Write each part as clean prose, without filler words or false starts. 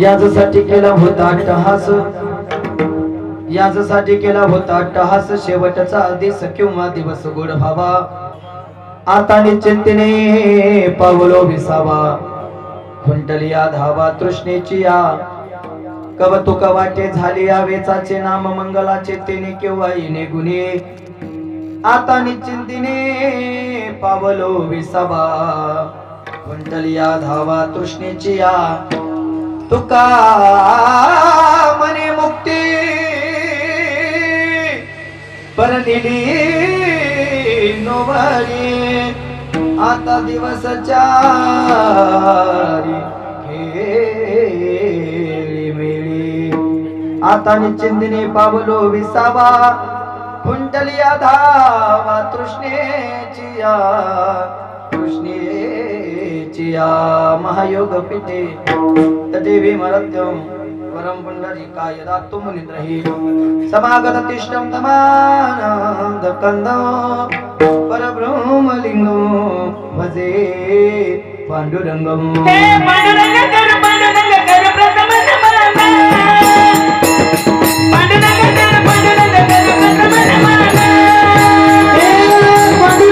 याच्यासाठी केला होता अट्टहास, याच्यासाठी केला होता अट्टहास, शेवटचा आदेश किंवा दिवस गोड व्हावा, आता निश्चिंतीने पावलो विसावा, खुंटलिया धावा तृष्णेची या, कवतुक वाटे झाली या, वेचाचे नाम मंगलाचे तेने केव्हा येणे गुणे, आता निश्चिंतीने पावलो विसावा, खुंटलिया धावा तृष्णेची या, तुका मने मुक्ती परनिली नोवारी, आता दिवस चारी खेळी मेळी, आता निश्चिंतीने पावलो विसावा, खुंटलिया धावा तृष्णेची या, तृष्णेची या, महायोग पिठे तटे विमरत्यं वरं पुंडरीकाय दातु मुनिन्द्रहि, समागत तिष्ठं तमानन्दकन्दं परब्रह्मलिङ्गं भजे पाण्डुरङ्गं। हे पाण्डुरङ्ग कर प्रथम नमः, पाण्डुरङ्ग कर प्रथम नमः, हे पाण्डुरङ्ग कर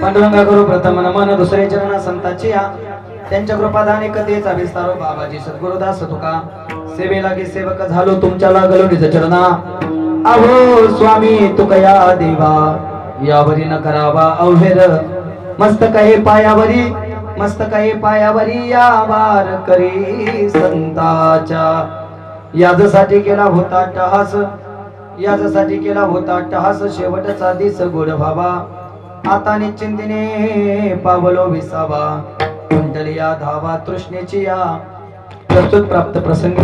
पांडुरंगा करू प्रथम नमन, दुसरे चरण संतांची या, त्यांच्या कृपादाने कथेचा विस्तार बाबाजी सद्गुरुदास तुका, सेवे लागे सेवक झालो तुमच्या लागलो निज चरणा, अहो स्वामी तुकया देवा, यावरी न करावा अवहेर, मस्तक हे पायावरी, मस्तक हे पायावरी या वार करी संताच्या, याजसाठी केला होता अट्टहास, याजसाठी केला होता अट्टहास, शेवटचा दिस गोड व्हावा, आता निश्चिंतीने पावलो विसावा, कुंडलिया धावा तृष्णेची या। प्रस्तुत प्राप्त प्रसंगी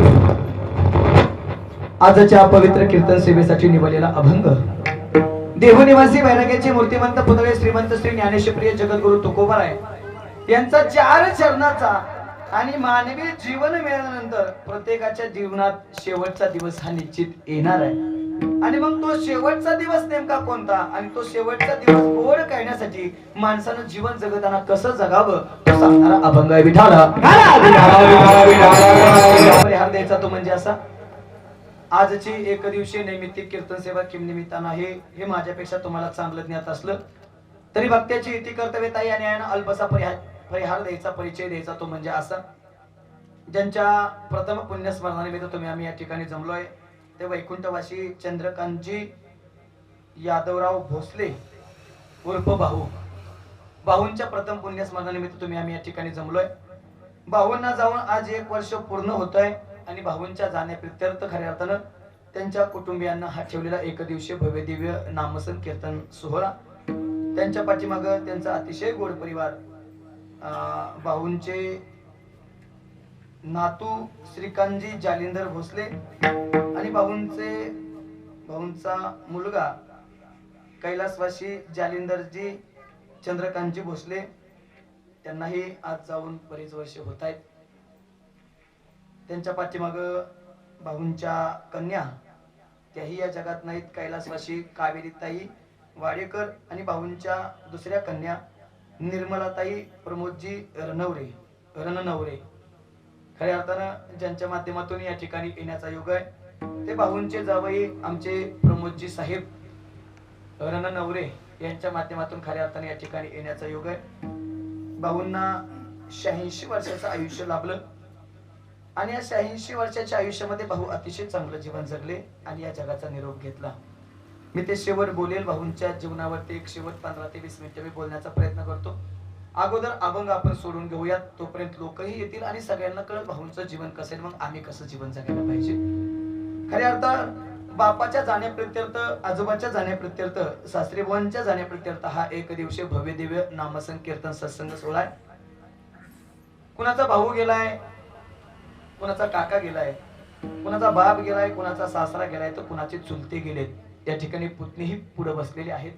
आजच्या पवित्र कीर्तन सेवेसाठी निवडलेला अभंग देहनिवासी वैराग्याचे मूर्तिमंत पुतळे श्रीमंत श्री ज्ञानेश्वप्रिय जगद्गुरु तुकोबाराय यांचा 4 चरणाचा आणि मानवी जीवन मिळाल्यानंतर प्रत्येकाच्या जीवनात शेवटचा दिवस हा निश्चित येणार आहे, आणि मग तो शेवटचा दिवस नेमका कोणता, आणि तो शेवटचा दिवस गोड करण्यासाठी माणसानं जीवन जगताना कसं जगावं तो सांगणारा अभंग आहे विठाला। परिहार द्यायचा तो म्हणजे असा, आजची एक दिवसीय नैमित्तिक कीर्तन सेवा किम निमित्तानं आहे हे माझ्यापेक्षा तुम्हाला चांगलं ज्ञात असलं तरी भक्त्याची इति कर्तव्यताई आणि यानं अल्पसा परिहार द्यायचा, परिचय द्यायचा तो म्हणजे असा, ज्यांच्या प्रथम पुण्यस्मरणानिमित्त आम्ही या ठिकाणी जमलोय ते वैकुंठवासी चंद्रकांतजी यादवराव भोसले उर्फ भाऊ, भाऊंच्या प्रथम पुण्यस्मरणानिमित्त आम्ही या ठिकाणी जमलोय। भाऊंना जाऊन आज 1 वर्ष पूर्ण होतंय आणि भाऊंच्या जाण्याप्रित्यर्थ खऱ्या अर्थानं त्यांच्या कुटुंबियांना हा ठेवलेला एक दिवसीय भव्य दिव्य नामसन कीर्तन सोहळा, त्यांच्या पाठीमागं त्यांचा अतिशय गोड परिवार, भाऊंचे नातू श्रीकांतजी जालिंदर भोसले आणि भाऊंचा मुलगा कैलासवासी जालिंदरजी चंद्रकांतजी भोसले, त्यांनाही आज जाऊन बरेच वर्ष होत आहेत। त्यांच्या पाठीमागं भाऊंच्या कन्या त्याही या जगात नाहीत, कैलासवासी कावेरीताई वाडेकर आणि भाऊंच्या दुसऱ्या कन्या निर्मलाताई प्रमोदजी रणनवरे खऱ्या अर्थानं ज्यांच्या माध्यमातून या ठिकाणी येण्याचा योग आहे ते भाऊंचे जावई आमचे प्रमोदजी साहेब रण नवरे यांच्या माध्यमातून खऱ्या अर्थाने या ठिकाणी येण्याचा योग आहे. भाऊंना 86 वर्षाचं आयुष्य लाभलं आणि या 86 वर्षाच्या आयुष्यामध्ये भाऊ अतिशय चांगलं जीवन जगले आणि या जगाचा निरोप घेतला. मी ते शेवट बोलेल. भाऊंच्या जीवनावरती एक शेवट 15 ते 20 मिनिटं मी बोलण्याचा प्रयत्न करतो. अगोदर अभंग आपण सोडून घेऊयात, तोपर्यंत लोकही येतील आणि सगळ्यांना कळेल भाऊंचं जीवन कसं आहे, मग आम्ही कसं जीवन जगायला पाहिजे. खऱ्या अर्थात बापाच्या जाण्याप्रित्यर्थ, आजोबाच्या जाण्याप्रित्यर्थ, सासरेबुवांच्या जाण्याप्रित्यर्थ हा एक दिवशी भव्य दिव्य नामसंकीर्तन सत्संग सोहळा आहे. कुणाचा भाऊ गेलाय, कुणाचा काका गेलाय, कुणाचा बाप गेलाय, कुणाचा सासरा गेलाय, तर कुणाचे चुलते गेलेत. त्या ठिकाणी पुतणीही पुढे बसलेले आहेत.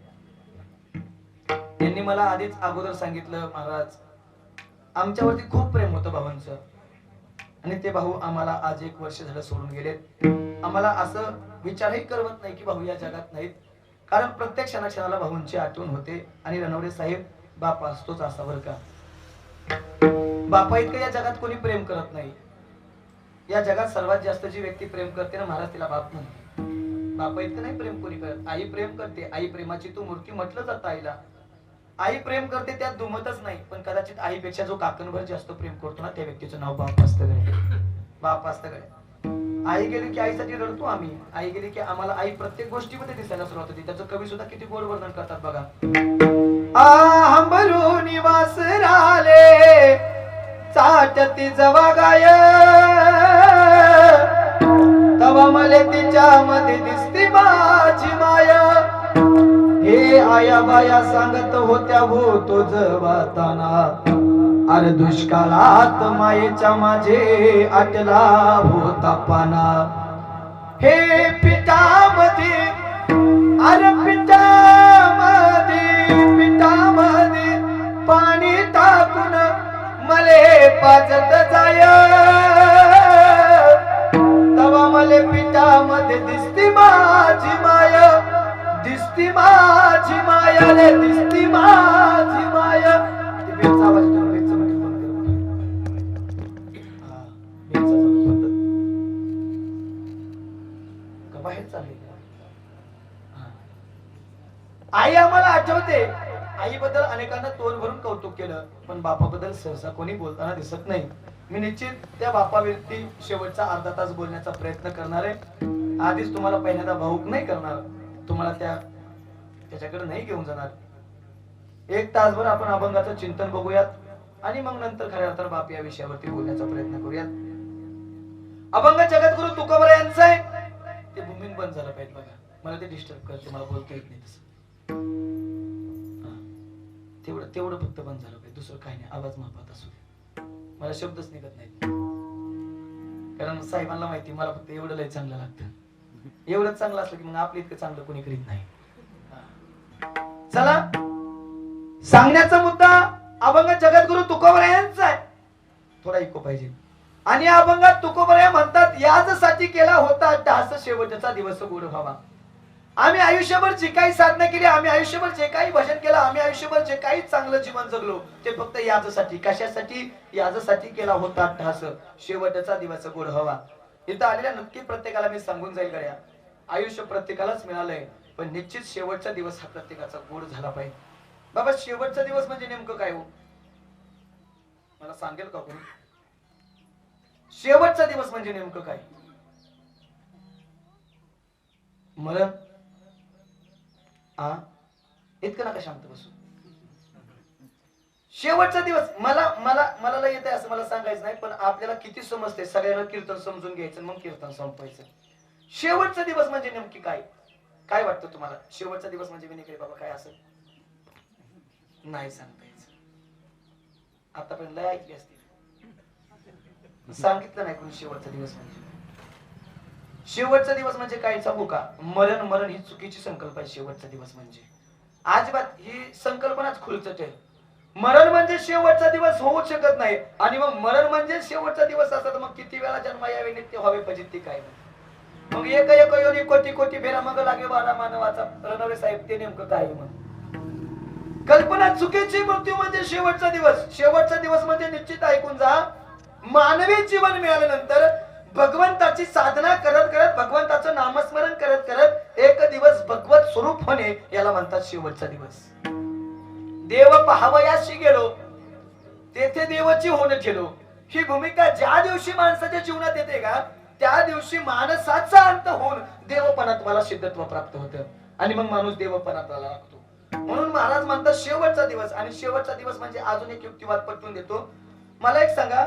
त्यांनी मला आधीच अगोदर सांगितलं, महाराज आमच्यावरती खूप प्रेम होतं भावांचं आणि ते भाऊ आम्हाला आज 1 वर्ष झालं सोडून गेलेत. आम्हाला असं विचारही करवत नाही की भाऊ या जगात नाहीत, कारण प्रत्येक क्षणाला भाऊंची आठवण होते. आणि रणवरे साहेब बाप असतोच असा बरं का. बापा इतकं या जगात कोणी प्रेम करत नाही. या जगात सर्वात जास्त जी व्यक्ती प्रेम करते ना महाराज, तिला बाप म्हणते. बापा इतकं नाही प्रेम कोणी करत. आई प्रेम करते, आई प्रेमाची तू मूर्ती म्हटलं जातं आईला. आई प्रेम करते, त्यात दुमतच नाही. पण कदाचित आईपेक्षा जो काकणभर जास्त प्रेम करतो ना, त्या व्यक्तीचं नाव बाप असतं गड्या. बाप असतं गड्या. आई गेली की आईसाठी रडतो आम्ही. आई गेली की आम्हाला आई प्रत्येक गोष्टीमध्ये दिसायला सुरुवात होती. त्याचं कवी सुद्धा किती गोड वर्णन करतात बघा. हंबरू निवास राले चाटती जवा गाय, तवा मले तिच्यामध्ये दिसती माझी माया. हे आया बाया सांगत होत्या हो तो जवाताना, अरे दुष्काळात मायेच्या माझे आटला होता पाना. हे पिठामध्ये, अरे पिठामध्ये पाणी टाकून मले पाजत जाय, तवा मले पिठामध्ये दिसती माझी माया, दिसती माझी माया रे, दिसती माझी माया. बेलचा आवाज येतो, बेलचा मध्ये बंद कर. हा, बेलचा बंद का बाहेर चालले. आई आम्हाला आठवते. आईबद्दल अनेकांना तोल भरून कौतुक केलं, पण बापाबद्दल सहसा कोणी बोलताना दिसत नाही. मी निश्चित त्या बापावरती शेवटचा अर्धा तास बोलण्याचा प्रयत्न करणार आहे. आधीच तुम्हाला पहिल्यांदा भाऊक नाही करणार, तुम्हाला त्याच्याकडे नाही घेऊन जाणार. 1 तासभर आपण अभंगाचं चिंतन बघूयात आणि मग नंतर खऱ्या अर्थानं बाप या विषयावरती बोलण्याचा प्रयत्न करूयात. अभंग जगद्गुरु तुकोबरा यांचं आहे. ते भूमीन बंद झालं पाहिजे बघा, मला ते डिस्टर्ब करते, मला बोलता येत नाही तसं. तेवढं फक्त बंद झालं पाहिजे, दुसरं काही नाही. आवाज मापात असू दे, मला शब्दच निघत नाहीत. कारण साहेबांना माहिती मला फक्त एवढं लय चांगलं लागतं. एवढंच चांगलं असलं की मग आपलं इतकं चांगलं कोणी करीत नाही. चला, सांगण्याचा मुद्दा अभंग जगद्गुरु तुकोबरा यांचा आहे. थोडा इको पाहिजे. आणि अभंगात तुकोबरा म्हणतात, याचसाठी केला होता अट्टहास, शेवटचा दिवस गोड व्हावा. आम्ही आयुष्यभर जे काही साधना केली, आम्ही आयुष्यभर जे काही भजन केलं, आम्ही आयुष्यभर जे काही चांगलं जीवन जगलो, ते फक्त याचसाठी. कशासाठी? याचसाठी केला होता अट्टहास, शेवटचा दिवस गोड व्हावा. इथं आलेल्या नक्की प्रत्येकाला मी सांगून जाईल गड्या, आयुष्य प्रत्येकालाच मिळालंय, पण निश्चित शेवटचा दिवस हा प्रत्येकाचा गोड झाला पाहिजे. बाबा शेवटचा दिवस म्हणजे नेमकं काय हो, मला सांगेल का कोणी? शेवटचा दिवस म्हणजे नेमकं काय? मरण. इतकं नका शांत बसू. शेवटचा दिवस मला लय येते असं मला सांगायचं नाही, पण आपल्याला किती समजते सगळ्यांना कीर्तन समजून घ्यायचं मग कीर्तन संपवायचं. शेवटचा दिवस म्हणजे नेमकी काय? काय वाटतं तुम्हाला? शेवटचा दिवस म्हणजे विनिकडे बाबा काय असेल? नाही सांगता यायचं. आतापर्यंत लय ऐकली असते, सांगितलं नाही कोणी शेवटचा दिवस म्हणजे. शेवटचा दिवस म्हणजे काय सांगू का? मरण ही चुकीची संकल्पना आहे. शेवटचा दिवस म्हणजे अजिबात ही संकल्पनाच खुलचट आहे. मरण म्हणजे शेवटचा दिवस होऊच शकत नाही. आणि मग मरण म्हणजे शेवटचा दिवस असता तर मग किती वेळा जन्म यावे नित्य व्हावे फजिती काय? मग एक योनी कोटी कोटी फेरा मग लागे बारा मानवाचा. रणवरे साहेब ते नेमकं काय? मग कल्पना चुकीची. मृत्यू म्हणजे शेवटचा दिवस. शेवटचा दिवस म्हणजे निश्चित ऐकून जा, मानवी जीवन मिळाल्यानंतर भगवंताची साधना करत करत भगवंताचं नामस्मरण करत करत एक दिवस भगवत स्वरूप होणे याला म्हणतात शेवटचा दिवस. देव पाहावयाशी गेलो तेथे देवाची होणं ठेलो. ही भूमिका ज्या दिवशी माणसाच्या जीवनात येते का त्या दिवशी माणसाचा अंत होऊन देवपणात्वाला सिद्धत्व प्राप्त होतं आणि मग माणूस देवपणात्वाला लागतो. म्हणून महाराज म्हणतात शेवटचा दिवस. आणि शेवटचा दिवस म्हणजे अजून एक युक्तिवाद पटवून देतो. मला एक सांगा,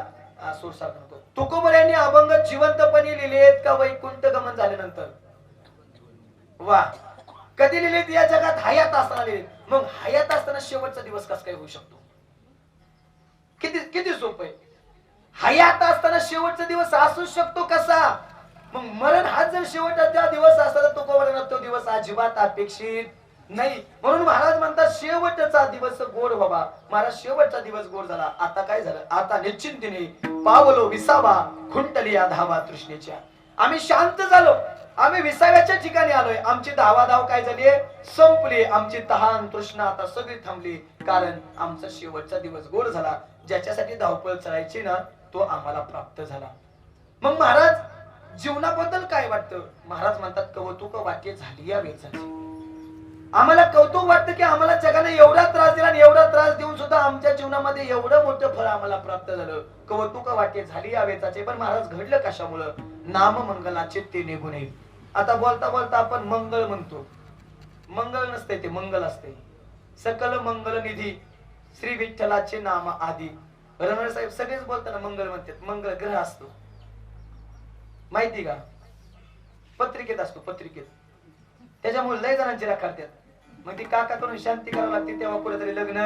तुकोबर यांनी अभंग जिवंतपणे लिहिलेत का वैकुंठ गमन झाल्यानंतर? वा, कधी लिहिलेत? या जगात हयात असताना लिहिलेत. मग हयात असताना शेवटचा दिवस कसा काय होऊ शकतो? किती किती सोपं आहे. हयात असताना शेवटचा दिवस असू शकतो कसा? मग मरण हा जर शेवटचा दिवस असता तर तुकोबर तो दिवस अजिबात अपेक्षित नाही. म्हणून महाराज म्हणतात शेवटचा दिवस गोड व्हावा. महाराज शेवटचा दिवस गोड झाला. आता काय झालं? आता निश्चिंतीने पावलो विसावा खुंटली धावा तृष्णेच्या. आम्ही शांत झालो, आम्ही विसाव्याच्या ठिकाणी आलोय. आमची धावाधाव काय झाली? संपली. आमची तहान तृष्णा आता सगळी थांबली. कारण आमचा शेवटचा दिवस गोड झाला. ज्याच्यासाठी धावपळ चढायची ना तो आम्हाला प्राप्त झाला. मग महाराज जीवनाबद्दल काय वाटतं? महाराज म्हणतात कौतुक वाटे झाली या वेचाची. आम्हाला कौतुक वाटतं की आम्हाला जगाने एवढा त्रास दिला आणि एवढा त्रास देऊन सुद्धा आमच्या जीवनामध्ये एवढं मोठं फळ आम्हाला प्राप्त झालं. कौतुक वाटे झाली या वेचाचे. पण महाराज घडलं कशामुळं? नाम मंगलाचे ते निघून येईल. आता बोलता बोलता आपण मंगळ म्हणतो. मंगळ नसते, ते मंगल असते. सकल मंगल निधी श्री विठ्ठलाचे नाम आधी. रणवीर साहेब सगळेच बोलताना मंगळ म्हणतात. मंगळ ग्रह असतो माहिती का? पत्रिकेत असतो, पत्रिकेत. त्याच्यामुळे लय जणांची राख करतात. मग ती काका करून शांती करावी लागते तेव्हा कुठेतरी लग्न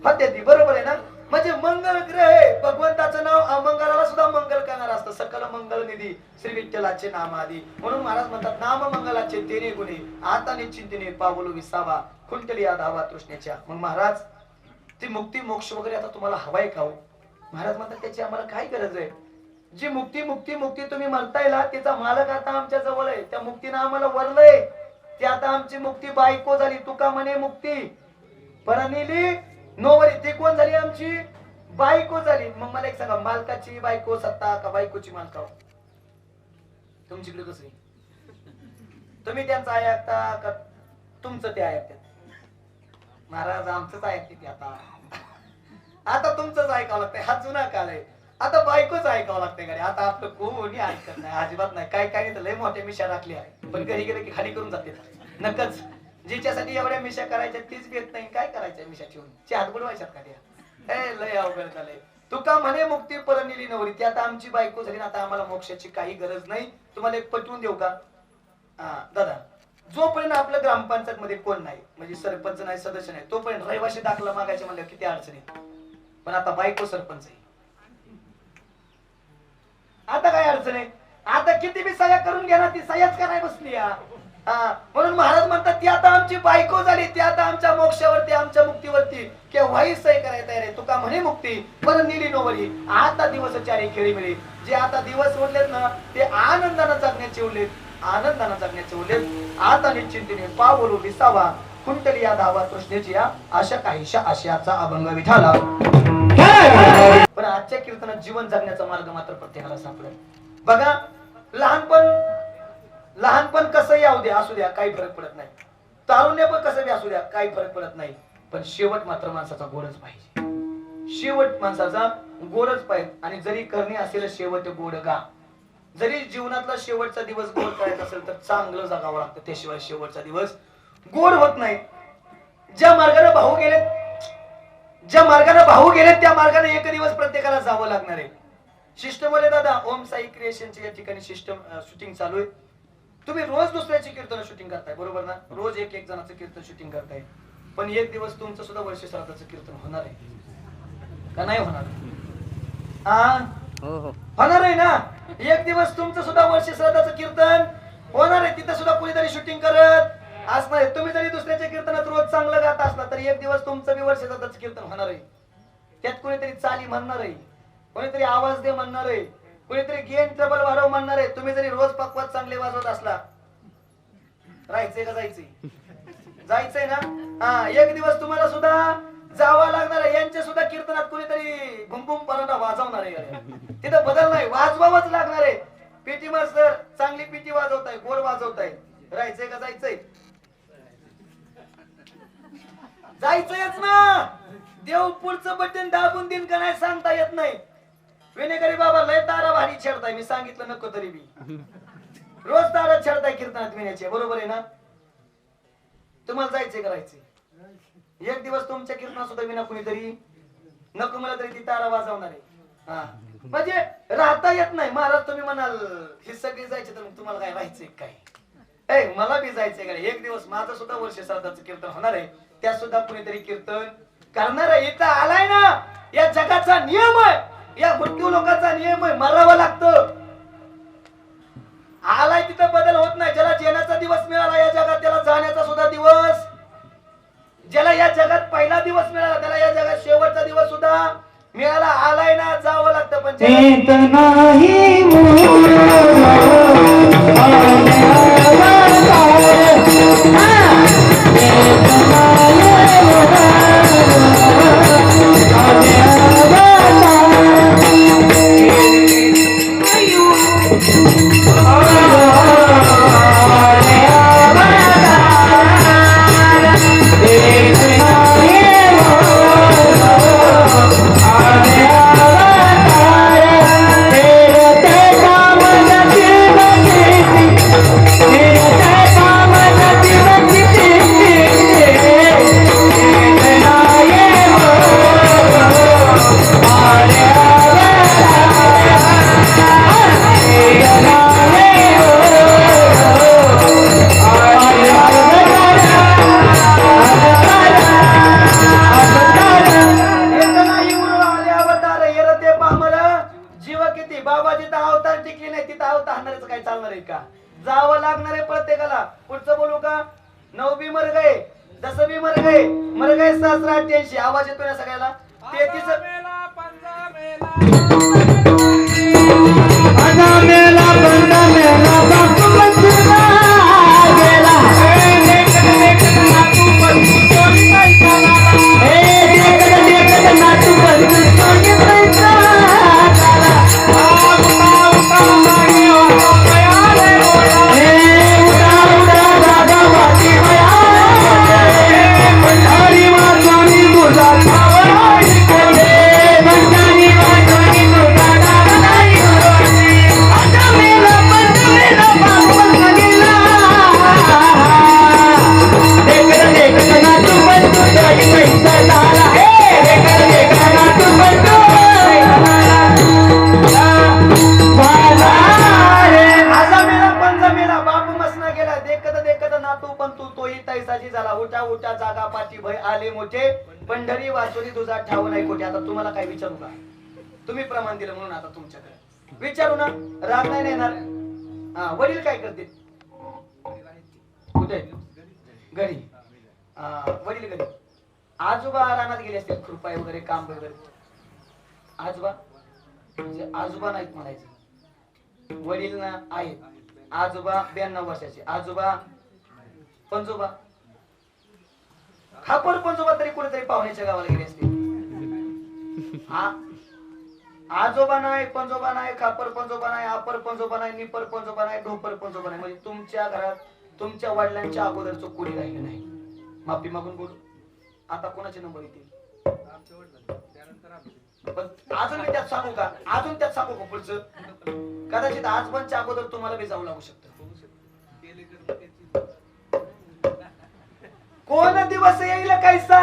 होते. ती बरोबर आहे ना? म्हणजे मंगल ग्रह आहे. भगवंताचं नाव अमंगलाला सुद्धा मंगल करणार असतं. सकल मंगल निधी श्री विठ्ठलाचे नाम आधी. म्हणून महाराज म्हणतात नाम मंगलाचे तेने गुणे आता निश्चिंतीने पावलो विसावा खुंटली धावा तृष्णेच्या. मग महाराज ती मुक्ती मोक्ष वगैरे आता तुम्हाला हवाय का हो? महाराज म्हणतात त्याची आम्हाला काय गरज आहे? जी मुक्ती मुक्ती मुक्ती तुम्ही म्हणताय ना त्याचा मालक आता आमच्या जवळ आहे. त्या मुक्तीनं आम्हाला वरलंय. ती आता आमची मुक्ती बायको झाली. तुका म्हणे मुक्ती परनिली नोवरी. ती कोण झाली? आमची बायको झाली. मग मला एक सांगा, मालकाची बायको सत्ता का बायकोची मालकाव? तुमच्याकडे कसं? तुम्ही त्यांचं ऐकता का तुमचं ते ऐकतात? महाराज आमचंच ऐकते. आता तुमचंच ऐकावं लागतंय. हा जुना काळ आहे. आता बायकोच ऐकावं लागतंय गाडी. आता आपलं कोणी ऐकत नाही, अजिबात नाही. काय काय लय मोठ्या मिशा राखली आहे, पण घरी गेलं की खाली करून जाते. नकच जिच्यासाठी एवढ्या मिशा करायच्या तीच भेट नाही. काय करायच्या मिशा ठेवून? हात बुडवायच्यात का त्या? लय अवघड झालंय. तुका म्हणे मुक्ती परनिली नवरी. ती आता आमची बायको झाली. आता आम्हाला मोक्षाची काही गरज नाही. तुम्हाला एक पटवून देऊ का? दादा, जोपर्यंत आपल्या ग्रामपंचायत मध्ये कोण नाही, म्हणजे सरपंच नाही, सदस्य नाही, तोपर्यंत रहिवाशी दाखला मागायचे म्हणलं किती अडचणी. पण आता बायको सरपंच आहे. आता काय अडचण आहे? आता किती बी सह्या करून घ्या ना, ती सह्याच कराय बसली. म्हणून महाराज म्हणतात ती आता आमची बायको झाली. ती आता आमच्या मोक्षावरती आमच्या मुक्तीवरती केव्हाही सही करायला तयार आहे. तुका म्हणे मुक्ती पण निली नोवरी. आता दिवस चारी खेळी मिळे. जे आता दिवस उरलेत ना ते आनंदानं जगण्याचे उरलेत. आनंदानं जगण्याचे उरलेत. आता निश्चिंतीने पावलो विसावा कुंटली या धावा तृष्णेची या अशा काहीशा आशयाचा अभंग विठाला. पण आजच्या कीर्तनात जीवन जगण्याचा मार्ग मात्र प्रत्येकाला सापडेल. बघा, लहानपण कसंही असू द्या काही फरक पडत नाही. तारुण्य पण कसं बी असू द्या काही फरक पडत नाही. पण शेवट मात्र माणसाचा गोडच पाहिजे. शेवट माणसाचा गोडच पाहिजे. आणि जरी करणे असेल शेवट गोड गा. जरी जीवनातला शेवटचा दिवस गोड करायचा असेल तर चांगलं जगावं लागतं. त्याशिवाय शेवटचा दिवस गोड होत नाही. ज्या मार्गाने भाऊ गेलेत त्या मार्गाने एक दिवस प्रत्येकाला जावं लागणार आहे. सिस्टम वाले दादा ओम साई क्रिएशनचे या ठिकाणी सिस्टम शूटिंग चालू आहे. तुम्ही रोज दुसऱ्याची कीर्तन शूटिंग करताय बरोबर ना? रोज एक जणांचं कीर्तन शूटिंग करताय. पण एक दिवस तुमचं सुद्धा वर्ष श्राद्धाचं कीर्तन होणार आहे का नाही होणार? होणार आहे ना? एक दिवस तुमचं सुद्धा वर्ष श्राद्धाचं कीर्तन होणार आहे. तिथं सुद्धा कुणीतरी शूटिंग करत असणार. तुम्ही जरी दुसऱ्याच्या कीर्तनात रोज चांगलं गात असला तरी एक दिवस तुमचं बी वर्ष श्राद्धाचं कीर्तन होणार आहे. त्यात कुणीतरी चाली म्हणणार आहे, कोणीतरी आवाज दे म्हणणार आहे, कोणीतरी गेन ट्रबल वाढव म्हणणार आहे. तुम्ही जरी रोज पक्वात चांगले वाजवत असला राहायचंय का जायचंय? जायचंय ना? एक दिवस तुम्हाला सुद्धा जावं लागणार आहे. यांचे सुद्धा कीर्तनात कोणीतरी भुमभुम पराठा वाजवणार आहे. तिथं बदल नाही, वाजवावंच लागणार आहे. पीटी मास्तर चांगली पीटी वाजवताय, गोड वाजवताय. राहायचंय का जायचंय? जायचंयच ना. देव पुढचं बटन दाबून देईन का नाही सांगता येत नाही. विनेकरी बाबा लय तारा भारी छेडताय, मी सांगितलं नको तरी बी रोज तारा छेडताय कीर्तनात विण्याचे, बरोबर आहे ना? तुम्हाला जायचंय करायचंय. एक दिवस तुमच्या कीर्तनात सुद्धा विना कुणीतरी नको मला तरी ती तारा वाजवणार आहे. हा म्हणजे राहता येत नाही. महाराज तुम्ही म्हणाल हे सगळे जायचे तर मग तुम्हाला काय राहायचंय काय? मला बी जायचंय का? एक दिवस माझं सुद्धा वर्ष श्राद्धाचं कीर्तन होणार आहे, त्यात सुद्धा कुणीतरी कीर्तन करणार आहे. इथं आलाय ना, या जगाचा नियम आहे, या मृत्यू लोकांचा नियम आहे, मरावं लागतं. आलाय तिथं बदल होत नाही. ज्याला जेण्याचा दिवस मिळाला या जगात त्याला जाण्याचा सुद्धा दिवस, ज्याला या जगात पहिला दिवस मिळाला त्याला या जगात शेवटचा दिवस सुद्धा मिळाला. आलाय ना, जावं लागतं. पण जावं लागणार आहे प्रत्येकाला. पुढचं बोलू का? 9 भी मर गए, 10 भी मर गए, मर गए 788. आवाज येतो ना सगळ्याला? 33 पंढरी वासुरी तुझा ठाव नाही कोठे. आता तुम्हाला काय विचारू का? तुम्ही प्रमाण दिलं म्हणून आता तुमच्याकडे विचारू ना. राग नाही येणार. वडील काय करते? कुठे? घरी. वडील घरी. आजोबा रानात गेले असतील, कृपाय वगैरे काम वगैरे. आजोबा आजोबा नाहीत म्हणायचे, वडील ना आहेत. आजोबा 92 वर्षाचे, आजोबा पंजोबा, खापर पंजोबा तरी कुठेतरी पाहुण्याच्या गावाला गेले असते. आजोबा नाही, पंजोबा नाही, खापर पंजोबा नाही, आपर पंजोबा नाही, निपर पंजोबा नाही, ढोपर पंजोबा नाही. म्हणजे तुमच्या घरात तुमच्या वडिलांच्या अगोदरचं कोणी राहिलं नाही. माफी मागून बोलू. आता कोणाचे नंबर येतील? अजून मी त्यात सांगू का? अजून त्यात सांगू का पुढचं? कदाचित आजोबांच्या अगोदर तुम्हाला बी जाऊ लागू शकतं. कोण दिवस येईल कैसा,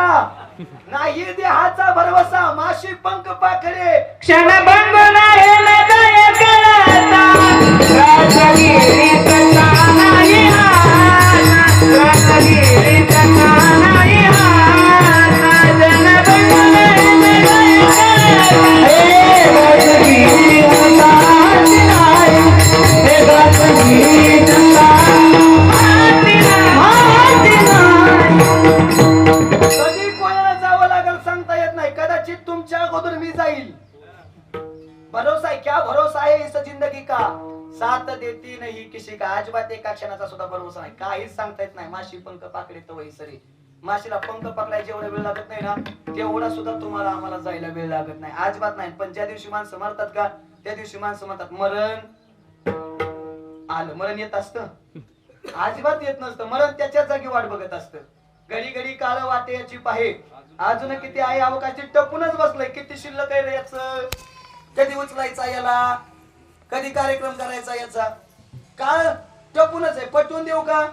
नाही देहाचा भरवसा. माशी पंख पाखरे क्षणभंग नाही हृदय कराता. राजगिरी तसा नाही हात, राजगिरी तसा नाही हात. जनभंग नाही हृदय कराता. हे राजगिरी तसा नाही, हे राजगिरी तसा कधी कोणाला जावं लागेल सांगता येत नाही. कदाचित तुमच्या अगोदर मी जाईल. भरोसा है, क्या भरोसा है इस जिंदगी का, साथ देती नहीं किसी का. अजिबात एका क्षणाचा सुद्धा भरोसा नाही. काहीच सांगता येत नाही. माशी पंख पाकडे तर वही सरी. माशीला पंख पकडायला जेवढा वेळ लागत नाही ना तेवढा सुद्धा तुम्हाला आम्हाला जायला वेळ लागत नाही, अजिबात नाही. पण ज्या दिवशी माणसं मरतात का त्या दिवशी माणसं म्हणतात मरण आलं. मरण येत असतं? अजिबात येत नसतं. मरण त्याच्या जागी वाट बघत असतं. घडी घडी काळ वाटे याची पाहे, अजून किती आहे अवकाशी टपूनच बसलंय. किती शिल्लक आहे रे याच, कधी उचलायचा याला, कधी कार्यक्रम करायचा याचा, काळ टपूनच आहे. पटवून देऊ का?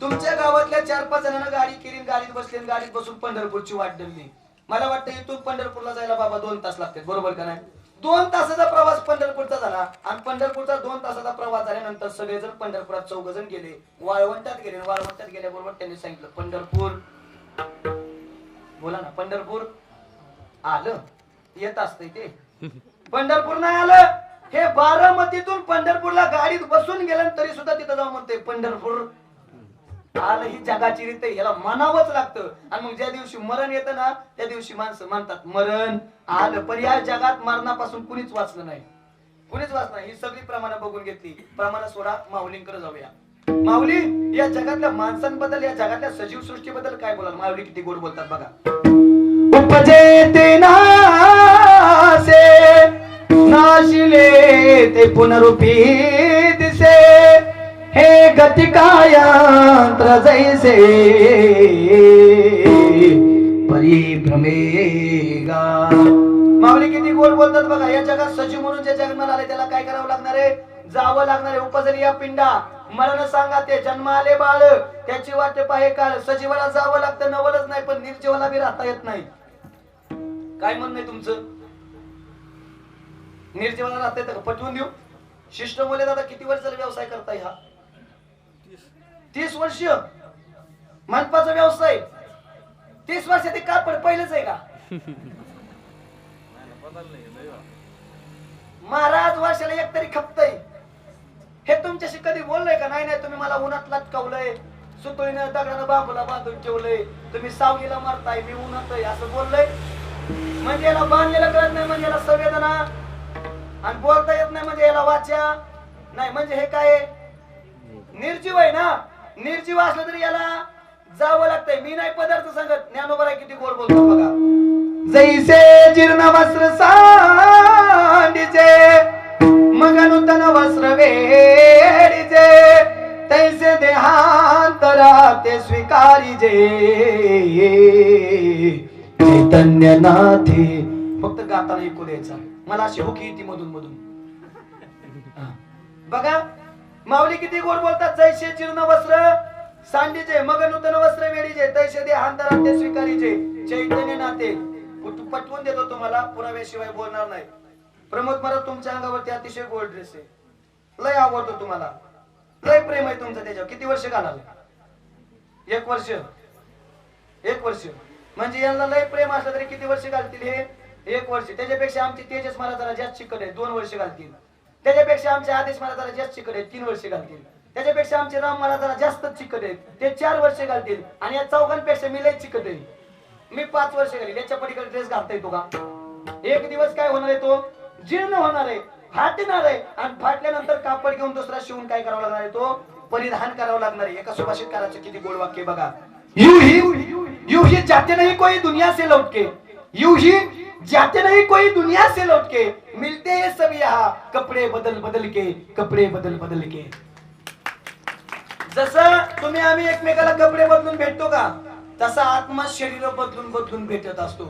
तुमच्या गावातल्या 4-5 जणांना गाडी केली, गाडीत बसले, गाडीत बसून पंढरपूरची वाट धरली. मला वाटतं इथून पंढरपूरला जायला बाबा 2 तास लागतात, बरोबर का नाही? 2 तासाचा प्रवास पंढरपूरचा झाला आणि पंढरपूरचा 2 तासाचा प्रवास झाल्यानंतर सगळेजण पंढरपुरात 4 जण गेले, वाळवंटात गेले. वाळवंटात गेल्याबरोबर त्यांनी सांगितलं पंढरपूर, बोला ना, पंढरपूर आलं. येत असतंय ते, पंढरपूर नाही आलं. हे बारामतीतून पंढरपूरला गाडीत बसून गेलं तरी सुद्धा तिथं जाऊन म्हणते पंढरपूर आलं. ही जगाची रीत आहे, याला मानावंच लागतं. आणि मग ज्या दिवशी मरण येतं ना त्या दिवशी माणसं म्हणतात मरण आलं. पण या जगात मरणापासून कुणीच वाचलं नाही, कुणीच वाचलं नाही. ही सगळी प्रमाणं बघून घेतली. प्रमाणं सोडा, माऊलींकडे जाऊया. माऊली या जगातल्या माणसांबद्दल, या जगातल्या सजीव सृष्टीबद्दल काय बोलाल? माऊली किती गोड बोलतात बघा. उपजे ते नासे, नाशिले ते पुनरुपी दिसे, हे गतिकायंत्र जैसे परिभ्रमेगा. माऊली किती गोड बोलतात बघा. या जगात सजीव म्हणून जे जन्माला आले त्याला काय करावं लागणार आहे? जावं लागणार आहे. उपजली या पिंडा, मरण सांगा ते जन्म आले बाळ, त्याची वाट पाहे काळ. सजीवाला जावं लागतं, नवलच नाही, पण निर्जीवाला बी राहता येत नाही. काय म्हणणं आहे तुमचं? निर्जीवाला राहता येतं का? पटवून देऊ. शिष्ट बोले दादा किती वर्ष झाले व्यवसाय करताय? हा 30 वर्ष मनपाचा व्यवसाय. 30 वर्ष ते कापड पहिलंच आहे का? महाराज वर्षाला एक तरी खपतय. हे तुमच्याशी कधी बोललंय का? नाही नाही, तुम्ही मला उन्हात लटकवलंय, सुतळीनं दगडानं बांबूला बांधून ठेवलंय, तुम्ही सावलीला मारताय, मी उन्हात आहे असं बोललंय? म्हणजे याला बांधलेलं कळत नाही, म्हणजे याला संवेदना, आणि बोलता येत नाही म्हणजे याला वाचा नाही. म्हणजे हे काय निर्जीव आहे ना? निर्जीव असलं तरी याला जावं लागतंय. मी नाही पदार्थ सांगत, ज्ञानोबा किती गोड बोलतो बघा. जैसे जीर्ण वस्त्र सांडीचे, मग नूतन वस्त्र वेडीचे, तैसे देहांतरा ते स्वीकारीजे, चैतन्य नाथे. फक्त गाताना ऐकू द्यायचा. मला अशी हुकी येते मधून मधून बघा. माऊली किती गोड बोलतात. जैसे जीर्ण वस्त्र सांडीचे, मग नूतन वस्त्र वेडीचे, तैसे देहांतरा ते स्वीकारीचे, चैतन्य नाथे. पटवून देतो तुम्हाला, पुराव्याशिवाय बोलणार नाही. प्रमोद महाराज तुमच्या अंगावरती अतिशय गोल्ड ड्रेस आहे, लय आवडतो तुम्हाला, लय प्रेम आहे तुमचं त्याच्यावर. किती वर्ष घालाल? 1 वर्ष. 1 वर्ष म्हणजे यांना लय प्रेम असलं तरी किती वर्ष घालतील? हे 1 वर्ष. त्याच्यापेक्षा आमचे तेजस महाराजाला जास्त चिकट आहे, 2 वर्ष घालतील. त्याच्यापेक्षा आमचे आदेश महाराजाला जास्त चिकट आहे, 3 वर्ष घालतील. त्याच्यापेक्षा आमचे राम महाराजाला जास्त चिकट आहेत, ते 4 वर्ष घालतील. आणि या चौघांपेक्षा मी लय चिकट आहे, मी 5 वर्ष घालील. याच्या पलीकडे ड्रेस घालता येतो का? एक दिवस काय होणार आहे? तो जीर्ण होणार आहे, फाटणार आहे. आणि फाटल्यानंतर कापड घेऊन दुसरा शिवून काय करावं लागणार आहे? तो परिधान करावं लागणार आहे. एका सुभाषित करायचं किती गोड वाक्य बघा. यू ही जाते नहीं कोई दुनिया से लौट के, यू ही जाते नहीं कोई दुनिया से लौट के, मिलते हैं सब यहाँ कपडे बदल बदल के, कपडे बदल बदल के. जसं तुम्ही आम्ही एकमेकाला कपडे बदलून भेटतो का, तसा आत्मा शरीर बदलून बदलून भेटत असतो.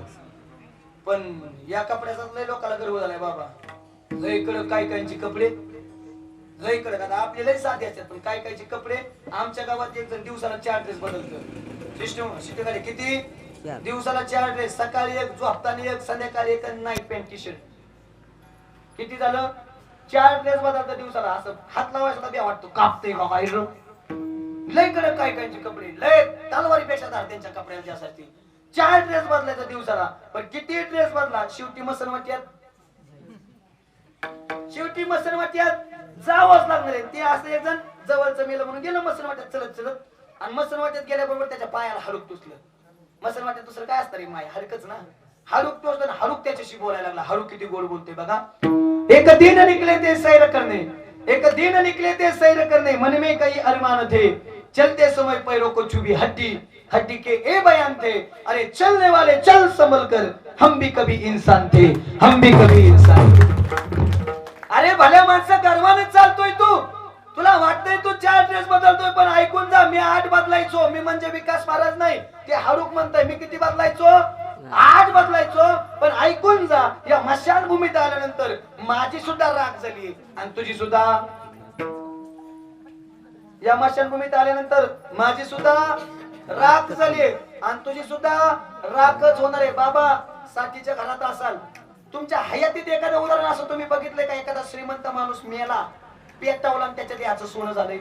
पण या कपड्याचा लय लोकांना गर्व झालाय बाबा. लय कडक काय कायचे कपडे, लय कडक. आता आपले लय साधे असतात, पण काय कायचे कपडे. आमच्या गावात एक जण दिवसाला 4 ड्रेस बदलतो. सिस्टम किती? दिवसाला 4 ड्रेस. सकाळी एक, झोपताना एक, संध्याकाळी एक, नाईट पॅन्ट टी शर्ट. किती झालं? 4 ड्रेस बदलतो दिवसाला. असं हात लावायचा बी वाटतो, कापते बाबा. लय कडक काय कायचे कपडे, लय तलवारीपेक्षा धार त्यांच्या कपड्याला जास्त असते. 4 ड्रेस बदलायचा दिवसाला. पण किती ड्रेस बदला, शेवटी मसनवट्यात, शेवटी मसनवट्यात जावंच लागणार आहे. ते असं एक जण जवळचं मेलं म्हणून गेलं मसनवट्यात चलत चलत, आणि मसनवट्यात गेल्याबरोबर त्याच्या पायाला हडूक टुसलं. मसनवट्यात दुसरं काय असतं रे माय, हडकच ना. हडूक टोचलं, हडूक त्याच्याशी बोलायला लागला. हडूक किती गोड बोलते बघा. एक दिन निकले ते सैर करणे, एक दिन निकले ते सैर करणे, मन में कई अरमान थे, चलते समय पैरों को चुभी हड्डी, हड्डी के ए बयान थे, अरे चलने वाले चल संभल कर, हम भी कभी इंसान थे, हम भी कभी इंसान थे। अरे भल्या माणसा गर्वाने चालतोय तू, तुला वाटतंय तू 4 ड्रेस बदलतोय, पण ऐकून जा, मी 8 बदलायचो. मी म्हणजे विकास महाराज नाही, ते हाडूक म्हणताय. मी किती बदलायचो? 8 बदलायचो. पण ऐकून जा, या मशानभूमीत आल्यानंतर माझी सुद्धा राख झाली आणि तुझी सुद्धा. या मशानभूमीत आल्यानंतर माझी सुद्धा राख झाली आणि तुझी सुद्धा राखच होणार आहे. बाबा साठीच्या घरात असाल, तुमच्या हयातीत एखादं उदाहरण असं तुम्ही बघितलंय का? एखादा श्रीमंत माणूस मेला, पेटवला आणि त्याच्या देहाचं सोनं झालंय.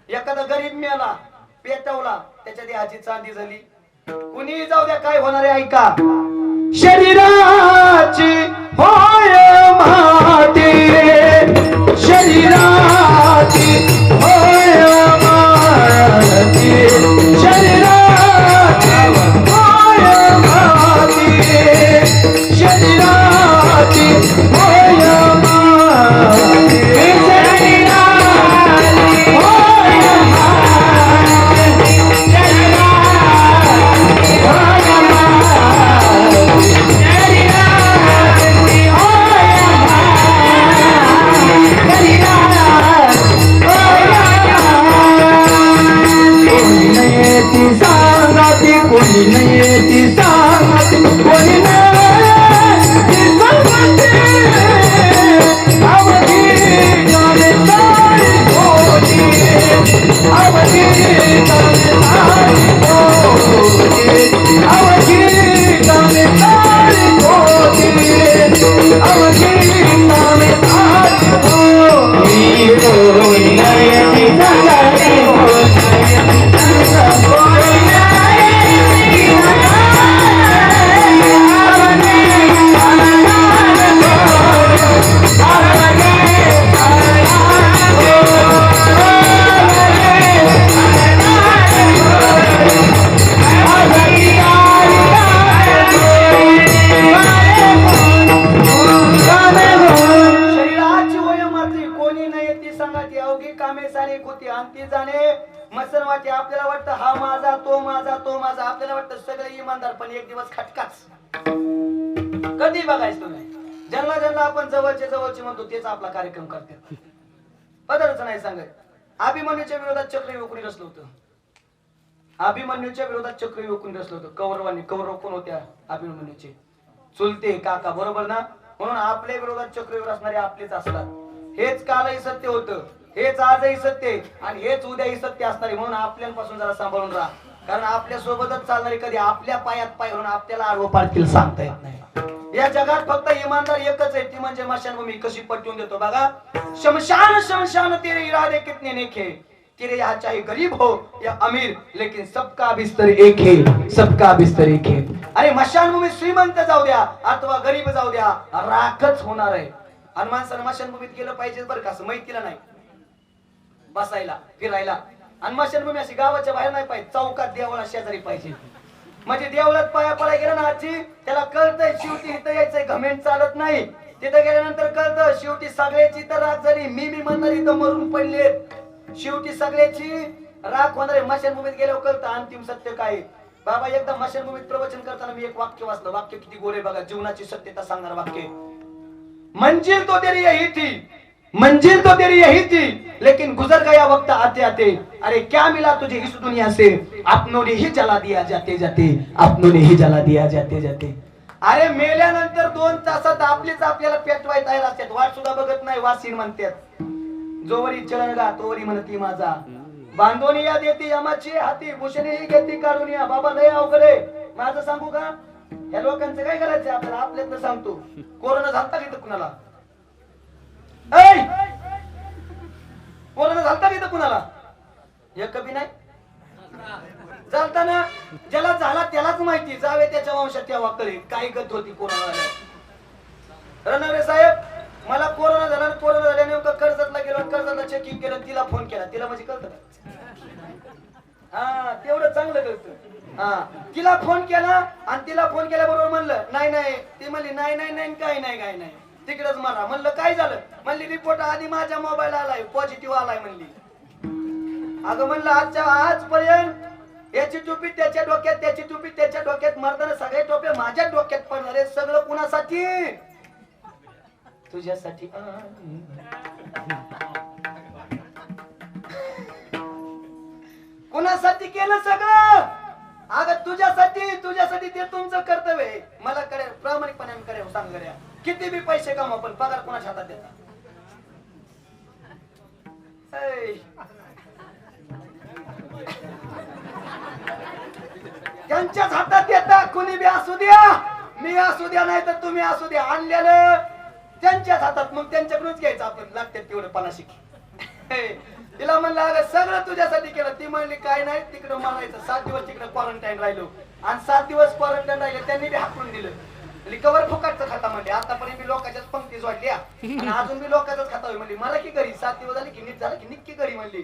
एखादा गरीब मेला, पेटवला, त्याच्या देहाची चांदी झाली. कुणी जाऊ द्या, काय होणार आहे ऐका. शरीराची होय माती रे, शरीराची होय माती, शरीराची होय माती रे, शरीराची होय माती, शरीराची होय माती, कोणी नाही ती सांगती, कोणी नाही अवधी जाणे सारी होती, अवधी जाणे सारी होती, अवधी जाणे सारी होती, अवधी जाणे सारी होती. कोणी नाही ती सांगती, आपल्याला वाटतं हा माझा, तो माझा, तो माझा, आपल्याला वाटतं सगळे इमानदार, पण एक दिवस खटकाच. कधी बघायचं तुम्ही, ज्यांना ज्यांना आपण जवळचे म्हणतो तेच आपला कार्यक्रम करतात. बदलच नाही सांगत. अभिमन्यूच्या विरोधात चक्रव्यूह कोणी रचलं होतं? अभिमन्यूच्या विरोधात चक्रव्यूह कोणी रचलं होतं? कौरवांनी. कौरव कोण होत्या? अभिमन्यूचे चुलते काका, बरोबर ना? म्हणून आपल्या विरोधात चक्रव्यूह रचणारे आपलेच असतात. हेच कालही सत्य होतं, हेच आजही सत्य आणि हेच उद्याही सत्य असणारे. म्हणून आपल्यापासून जरा सांभाळून राहा, कारण आपल्या सोबतच चालणारे कधी आपल्या पायात पाय घालून आपल्याला आडवं पाडतील सांगता येत नाही. या जगात फक्त इमानदार एकच आहे, ती म्हणजे मशानभूमी. कशी पटवून देतो बघा. शमशान शमशान तेरे इरादे कितने नेके, तेरे यहाँ चाहे गरीब हो या अमीर, लेकिन सबका बिस्तर एक है, सबका बिस्तर एक है. अरे मशानभूमी श्रीमंत जाऊ द्या अथवा गरीब जाऊ द्या, राखच होणार आहे. आणि माणसानं मशानभूमीत गेलं पाहिजे बरं का, असं माहितीला नाही, बसायला फिरायला. आणि मशानभूमी अशी गावाच्या बाहेर नाही पाहिजे, चौकात देवळा शेजारी पाहिजे. म्हणजे देवळात पाया पडाय गेला ना आजी, त्याला कळतंय शेवटी इथं यायचंय, घमेंट चालत नाही. तिथं गेल्यानंतर कळतं शेवटी सगळ्याची तर राख झाली, मी म्हणणार इथं मरून पडले, शेवटी सगळ्याची राख होणार. मशानभूमीत गेल्यावर कळतं अंतिम सत्य काय. बाबा एकदा मशानभूमीत प्रवचन करताना मी एक वाक्य वाचलं, वाक्य किती गोरे बघा, जीवनाची सत्यता सांगणार वाक्य. मंजिल तो तेरी यही थी, मंजिल तो तेरी यही थी, लेकिन गुजर गया वक्त आते आते, अरे क्या मिला तुझे इस दुनिया से, अपनों ने ही जला दिया जाते जाते, अपनों ने ही जला दिया जाते जाते. अरे मेल्यानंतर 2 तासात आपलीच आपल्याला पेटवाय तयार असतात, वाट सुद्धा बघत नाही, वासीन म्हणतात. जोवरी चरणगा तोवरी म्हणती माझा, बांधोनी या देती यमाची हाती, भूषणे ही घेती काढून या. बाबा लय अवघड आहे. माझं सांगू का, या लोकांचं काय करायचं आपल्याला, आपल्यातलं सांगतो. कोरोना झालता की कुणाला? कोरोना झालता की कुणाला? एक कभी नाही झालता ना. ज्याला झाला त्यालाच माहिती, जावे त्याच्या वंशात तेव्हा कळेल काय गत होती कोरोना. रणवरे साहेब, मला कोरोना झाला, कोरोना झाल्या नेमकं कर्जतला गेलो, कर्जतला चेकिंग केलं, तिला फोन केला. तिला म्हणजे कळतं हा, तेवढं चांगलं कळतं. हा, तिला फोन केला आणि तिला फोन केल्याबरोबर म्हणलं नाही नाही, ती म्हणली नाही नाही नाही काय नाही काय नाही, तिकडेच मला. म्हणलं काय झालं? म्हणली रिपोर्ट आधी माझ्या मोबाईल आलाय, पॉझिटिव्ह आलाय म्हणली. अगं म्हणलं आजपर्यंत याची टोपी त्याच्या डोक्यात, त्याची टोपी त्याच्या डोक्यात, मर्दाने सगळे टोपे माझ्या डोक्यात पडणार आहे. सगळं कुणासाठी? तुझ्यासाठी. कुणासाठी केलं सगळं? अगं तुझ्यासाठी, तुझ्यासाठी. ते तुमचं कर्तव्य आहे. मला कळेल, प्रामाणिकपणाने करेल. सांग गड्या, किती बी पैसे कमवा पण पगार कोणाच्या हातात देता? त्यांच्याच हातात देता. कुणी बी असू द्या, मी असू द्या, नाही तर तुम्ही असू द्या, आणलेलं त्यांच्याच हातात. मग त्यांच्याकडूनच घ्यायचं आपण. लागते तेवढं 50. तिला म्हणलं अगं सगळं तुझ्यासाठी केलं. ती म्हणली काय नाही, तिकडं मारायचं. 7 दिवस तिकडे क्वारंटाईन राहिलो आणि 7 दिवस क्वारंटाईन राहिले. त्यांनी बी हाकलून दिलं. कवर फुकाटचं खाता म्हणले. आतापर्यंत मी लोकांच्याच पंक्ती जोडल्या आणि अजून मी लोकांचाच खाता म्हणली. मला की घरी 7 दिवस झाले की नीट झालं की निक्की घरी म्हणली.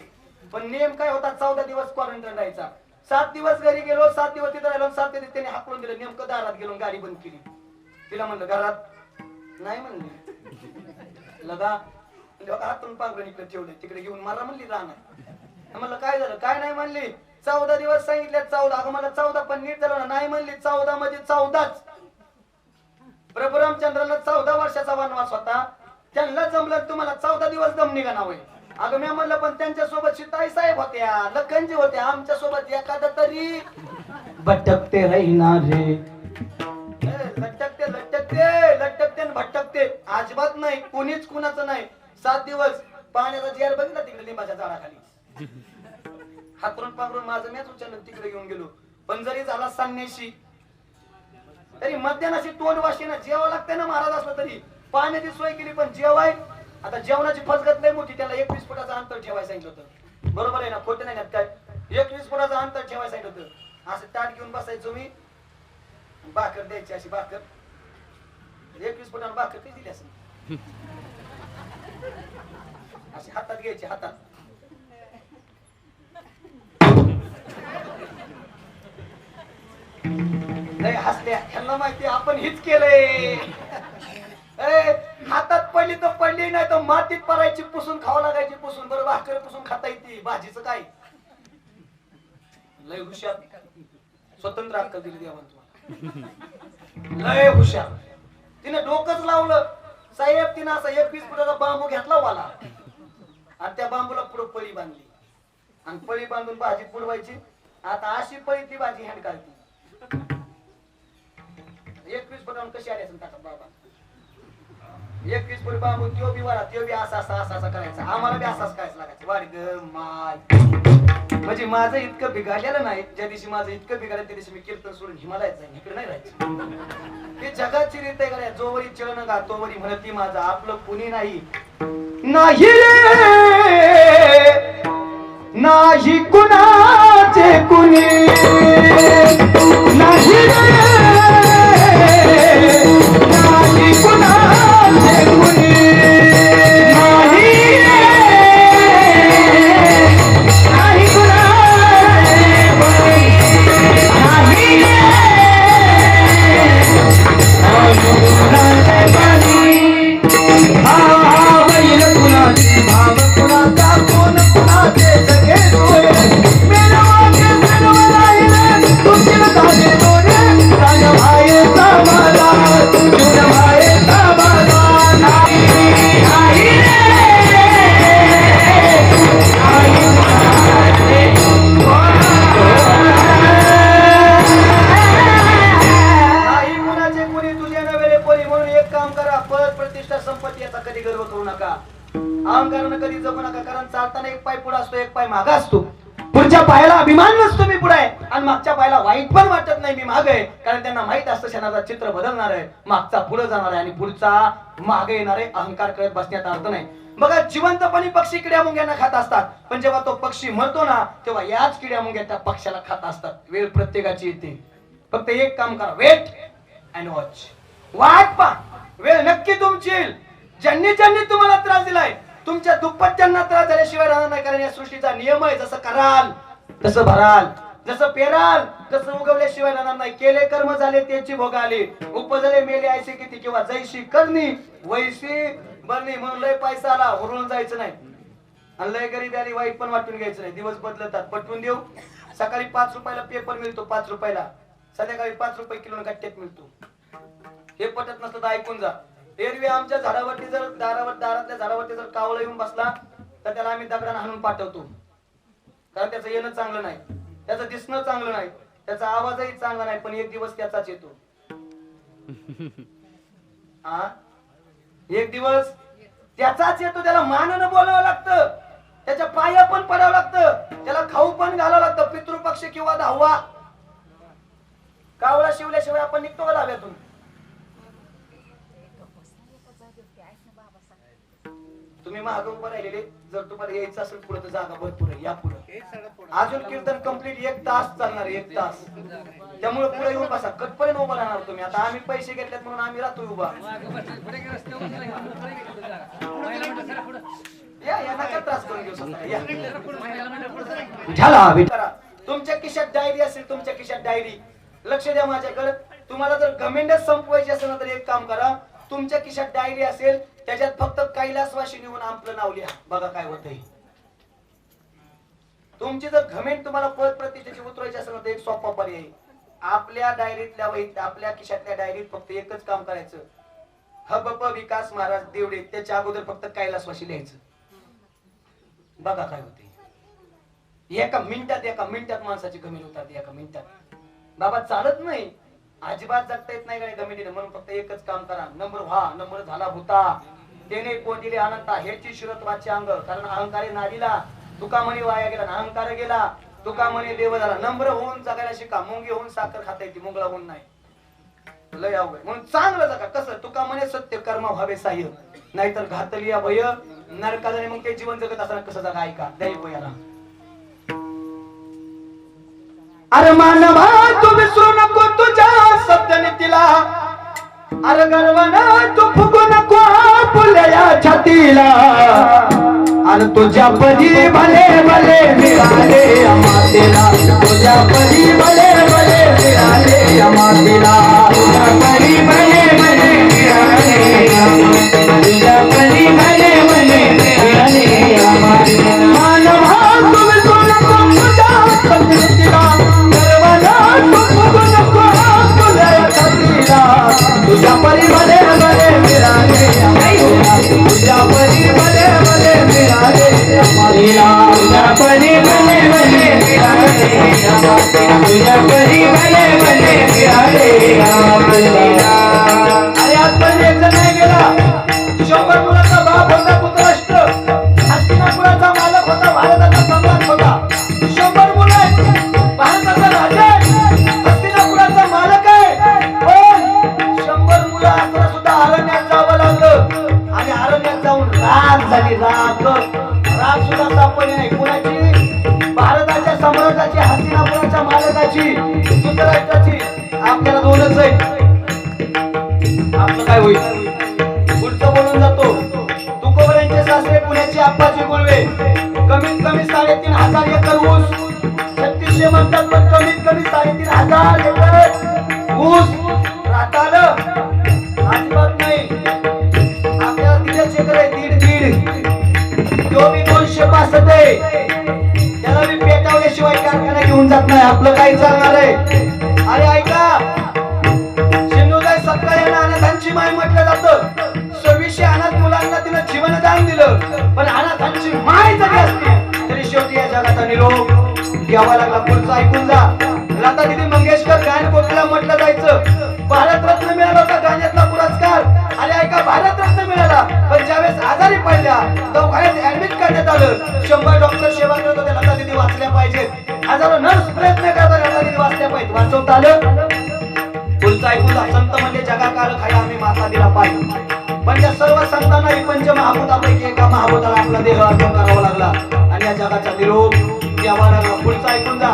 पण नियम काय होता? 14 दिवस क्वारंटाईन राहायचा. 7 दिवस घरी गेलो, 7 दिवस तिथं राहिलो. 7 दिवस त्यांनी हाकलून दिलं. नेमकं दारात गेलो, गाडी बंद केली. तिला म्हणलं घरात नाही म्हणली. लगा हातून पांघरून इकडे ठेवले, तिकडे घेऊन मारा म्हणली. राहणार म्हणलं काय झालं? काय नाही म्हणली. 14 दिवस सांगितले. 14. अगं मला 14 पण नीट झालं ना. नाही म्हणली. 14 म्हणजे 14च. प्रभू रामचंद्राला 14 वर्षाचा वनवास होता. त्यांना जमलं, तुम्हाला 14 दिवस दम निघा नाव. अगं मी म्हणलं पण त्यांच्या सोबत सीताई साहेब होत्या, लखनजी होत्या. आमच्या सोबत एखादा तरी भटकते राहणारे. लटकते लटकते लटकते भटकते. अजिबात नाही, कोणीच कुणाचं नाही. 7 दिवस पाण्याचा जेर बघितला तिकडे लिंबाच्या झाडाखाली. हातरून पांघरून माझं मॅच उचललं, तिकडे घेऊन गेलो. पण जरी झाला संन्याशी तरी मध्यानाशी तोंड वाशीना जेवावं लागतंय ना. महाराज असलं तरी पाण्याची सोय केली, पण जेवाय आता जेवणाची फसगत लय मोठी. त्याला 21 फुटाचं अंतर ठेवायला सांगितलं होतं. बरोबर आहे ना? खोटं नाही काय? 21 फुटाचं अंतर ठेवायला सांगितलं होतं. असं ताट घेऊन बसायचो मी, भाकर द्यायची अशी. भाकर 21 फुटानं भाकर ती दिली असं अशी हातात घ्यायची. हातात नाही हसल्या. ह्यांना माहिती आपण हीच केलंय. हातात पडली तर पडली, नाही तर मातीत पडायची, पुसून खावं लागायची. पुसून बरं भाकर पुसून खाता येते. भाजीचं काय? लय हुशार. स्वतंत्र अक्कल दिली देवान तुम्हाला. लय हुशार. तिने डोकंच लावलं साहेब. तिनं असा 21 फुटाचा बांबू घेतला वाला आणि त्या बांबूला पुढे पळी बांधली आणि पळी बांधून भाजी पुडवायची. आता अशी पळी ती भाजी हँड काढती. 21 फुटावर कशी आली असेल टाका बाबा. 21 फूट बांबू त्यो बी वारा, त्यो बी असा असा असा असा करायचा. आम्हाला बी असाच करायचं लागायचं. वाढ ग माय. म्हणजे माझं इतकं बिघडलेलं नाही. ज्या दिवशी माझं इतकं बिघडलं त्या दिवशी मी कीर्तन सोडून हिमालयात जाईन. इकडे नाही राहायचं. ते जगाची रीत आहे का? जोवरी चरण गा तोवरी म्हणती माझं आपलं कुणी नाही. नाही रे नाही कुणाचे कुणी नाही रे नाही कुणाचे कुणी नाही रे नाही कुणाचे कुणी नाही रे भाव कुणाचा कोण कुणाचे सगळे डोळे मेरा वाटे मेरा तुझे बताने डोळे राजा भाई सामाला तुझे भाई सामाला नाही नाही नाही कुणाचे कोणी तुझे नव्हे कोणी. म्हणून एक काम करा, पद प्रतिष्ठा संपत्ती याचा कधी गर्व करू नका. अहंकारानं कधी जगू नका. कारण चालताना एक पाय पुढे असतो, एक पाय मागे असतो. पुढच्या पायाला अभिमान नसतो मी पुढे आहे आणि मागच्या पायाला वाईट पण वाटत नाही मी मागे आहे. कारण त्यांना माहित असतं क्षणाचा चित्र बदलणार आहे. मागचा पुढे जाणार आहे आणि पुढचा मागे येणार आहे. अहंकार करत बसण्यात अर्थ नाही. बघा जिवंतपणी पक्षी किड्या मुंग्यांना खात असतात, पण जेव्हा तो पक्षी मरतो ना तेव्हा याच किड्या मुंग्या त्या पक्षाला खात असतात. वेळ प्रत्येकाची येते. फक्त एक काम करा, वेट अँड वॉच. वाट पहा, वेळ नक्की तुमची येईल. ज्यांनी ज्यांनी तुम्हाला त्रास दिलाय तुमच्या दुप्पट त्यांना त्रास झाल्याशिवाय राहणार नाही. कारण या सृष्टीचा नियम आहे, जसं कराल तसं भराल, जसं पेराल तसं उगवल्याशिवाय राहणार नाही. केले कर्म झाले त्याची भोग आले, उपजले मेले ऐसे किती. किंवा जैशी करणी वैशी बरणी. म्हणून लय पैसा आला हुरळून जायचं नाही. आणि लय गरीब आली वाईट पण वाटून घ्यायचं नाही. दिवस बदलतात, पटवून देऊ. सकाळी 5 रुपयाला पेपर मिळतो, 5 रुपयाला. संध्याकाळी 5 रुपये किलो गट्ट्यात मिळतो. हे पटत नसतं तर ऐकून जा. एरवी आमच्या झाडावरती जर दारातल्या झाडावरती जर कावळा येऊन बसला तर त्याला आम्ही दगडाने हाणून पाठवतो. कारण त्याचं येणं चांगलं नाही, त्याचं दिसणं चांगलं नाही, त्याचा आवाजही चांगला नाही, पण एक दिवस त्याचाच येतो. हा, एक दिवस त्याचाच येतो. त्याला मानानं बोलावं लागतं, त्याच्या पाया पण पडावं लागतं, त्याला खाऊ पण घालावं लागतं. पितृपक्ष किंवा 10वा कावळा शिवल्याशिवाय आपण निघतो का धाब्यातून? तुम्ही मागे उभं राहिलेले, जर तुम्हाला यायचं असेल पुढे तर जागा भरपूर आहे, या पुढे. अजून कीर्तन कंप्लीट 1 तास चालणार, 1 तास. त्यामुळे पुढे येऊन बसा, कटपर्यंत उभा राहणार तुम्ही. आता आम्ही पैसे घेतलेत म्हणून आम्ही राहतो उभा. या नका त्रास करून घेऊ स्वतःला. झाला. तुमच्या खिशात डायरी असेल, तुमच्या खिशात डायरी, लक्ष द्या माझ्याकडे. तुम्हाला जर घमेंडच संपवायचे असेल ना तर एक काम करा, तुमच्या खिशात डायरी असेल त्याच्यात फक्त कैलासवासी लिहून आपलं नाव लिहा, बघा काय होतंय. तुमची जर घमेंड तुम्हाला पद प्रतिष्ठेची उतरायची असेल तर एक सोपा पर्याय, आपल्या डायरीतल्या वहीत, आपल्या खिशातल्या डायरीत फक्त एकच काम करायचं. हबप विकास महाराज देवडे, त्याच्या अगोदर फक्त कैलासवासी लिहायचं, बघा काय होते. एका मिनिटात माणसाची घमेंड उतरते, एका मिनिटात. बाबा चालत नाही, अजिबात जगता येत नाही काय घमेंडीने, म्हणून फक्त एकच काम करा. नंबर झाला भूता त्याने कोंडिले अनंता, हेची शिरत वाचे अंग. कारण अहंकारे नाडीला, तुका म्हणे वाया गेला, अहंकार गेला, तुका म्हणे देव झाला. नम्र होऊन जगायला शिका, मुंगी होऊन साखर खाता येते, मुंगळा होऊन नाही. लय अवघड. म्हणून चांगलं जगा. कसं? तुका म्हणे सत्य कर्म व्हावे साह्य, नाहीतर घातली या भय नरकाने. मग ते जीवन जगत असताना कसं जगा, ऐका दैव याला. अरे मानवा तू विसरू नको तुझ्या सत्यनीतीला, अरे गर्वाना तू फुगू नको फुलया छातीला. अरे तुझ्या परी भले भले मिळाले अमातेला, तुझ्या परी भले भले मिळाले अमातेला, तुझ्या परी भले भले मिळाले, तुझ्या परी भले भले मिळाले अमातेला. मानवा तू विसरू नको तुझ्या सत्यनीतीला, तुझ्या परी भले भले मिळाले, तुझ्या परी भले भले मिळाले, तुझ्या परी भले भले मिळाले, तुझ्या परी भले भले मिळाले. अरे आजपर्यंत एक जण नाही गेला. 100 मुलाचा बाप होता पुत्रराष्ट्र, हस्तिनापुराचा मालक होता, भारताचा सम्राट होता. 100 मुलं आहेत, भारताचा राजा आहे, हस्तिनापुराचा मालक आहे. पण 100 मुलं असताना सुद्धा अरण्यात जावं लागलं. आणि अरण्यात जाऊन राग झाली, राग सुद्धा सापडली नाही. कुणाची? भारताच्या सम्राटाची, हस्तिनापुराच्या मालकाची, धृतराष्ट्राची. आपल्याला 2च आहे. आपलं काय होईल? पुढचं बोलून जातो. तुकोबऱ्यांचे सासरे पुण्याचे आप्पाजी गुळवे, कमीत कमी 3,500 एकर ऊस. 3600 म्हणतात पण कमीत कमी 3,500 एकर ऊस राहतालं अजिबात नाही. आपल्याला 1.5 एकर आहे, 1.5. तो बी 265 आहे. त्याला मी पेटावल्याशिवाय कारखाना घेऊन जात नाही. आपलं काही चालणार आहे? अरे ऐका, सिंधुताई सपकाळ यांना अनाथांची माय म्हटलं जातं. 2600 अनाथ मुलांना तिनं जीवनदान दिलं. पण अनाथांची माय जरी असती तरी शेवटी या जगाचा निरोप घ्यावा लागला. पुढचं ऐकून जा. लता दीदी मंगेशकर गायन कोकिळा म्हटलं जायचं. भारतरत्न मिळाला होता गाण्यातला पुरस्कार. आणि ऐका, भारतरत्न मिळाला, पण ज्यावेळेस आजारी पडल्या दवाखान्यात ऍडमिट करण्यात आलं. 100 डॉक्टर सेवा करत होते, लता दीदी वाचल्या पाहिजेत. हजारो नर्स प्रयत्न करतात, लता दीदी वाचल्या पाहिजेत. वाचवता आलं? पुढचं ऐकून जा. संत म्हणजे जगाकाळ खाया आम्ही माता दिला पाहिजे. पण त्या सर्व संतांना पंचमहाभूतापैकी एका महाभूताला आपला देह अर्पण करावा लागला आणि या जगाचा निरोप द्यावा लागला. पुढचं ऐकून जा.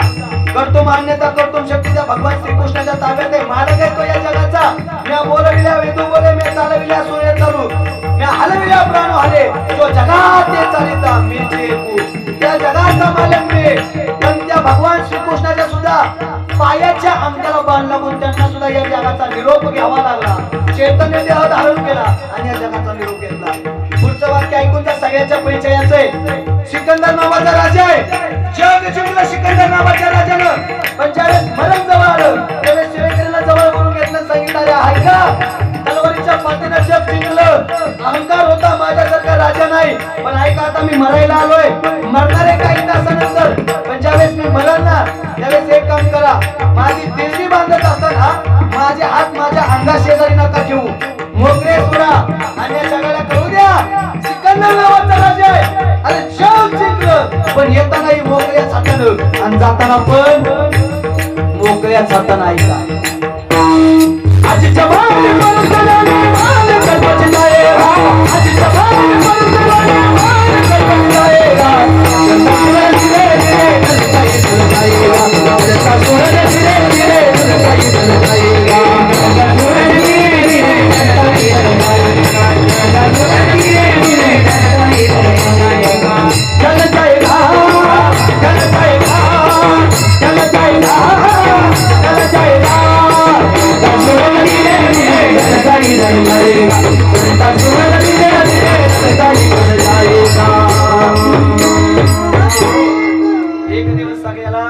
करतो मान्यता, करतो शक्तीचा भगवान श्रीकृष्णाच्या ताब्यात आहे. मालक आहे तो या जगाचा. म्या बोलविल्या वेदू बोले, म्या चालविल्या सूर्य चालू, म्या हलविल्या प्राण हले, जो जगात ते चालिता मी जे त्या जगाचा मालक मी. पण त्या भगवान श्रीकृष्णाच्या सुद्धा पायाच्या अंगठ्याला बाण लागून त्यांना सुद्धा या जगाचा निरोप घ्यावा लागला. चैतन्य देह धारण केला आणि या जगाचा निरोप घेतला. पुढचं वाक्य ऐकून त्या सगळ्यांच्या परिचयाचं आहे. सिकंदर नावाचा राजा आहे. जग जिंकलं सिकंदर नावाच्या राजानं. पण ज्यावेळेस मरण जवळ आलं त्यावेळेस शिवसेनेला जवळ बोलून घेतलं. सांगितलं आहे का तलवारीच्या पाठीनं जग जिंकलं. अहंकार होता माझ्यासारखा राजा नाही. पण ऐका आता मी मरायला आलोय. मरणारे काही तासानंतर. पण ज्यावेळेस मी मरण ना त्यावेळेस एक काम करा. माझी दिंडी बांधत असताना माझे हात माझ्या अंगा शेजारी नका ठेवू. मोकळे सोडा आणि या जगाला कळू द्या सिकंदर नावाचा राजा आहे. अरे जग जिंकलं पण येतानाही मोकळ्याच हातानं आणि जाताना पण मोकळ्याच हातानं. ऐका आजीच्या भावाने मरून गेल्याने माल गणपती जाएगा. आजीच्या भावाने मरून गेल्याने माल गणपती जाएगा. जसा सूरज धीरे धीरे ढलता ही ढल जाएगा. जसा सूरज धीरे धीरे ढलता ही ढल जाएगा. जसा सूरज धीरे धीरे ढलता ही ढल जाएगा. जसा सूरज धीरे धीरे ढलता ही ढल जाएगा. ढल जाएगा ढल जाएगा ढल जाएगा ढल जाएगा. एक दिवस सगळ्याला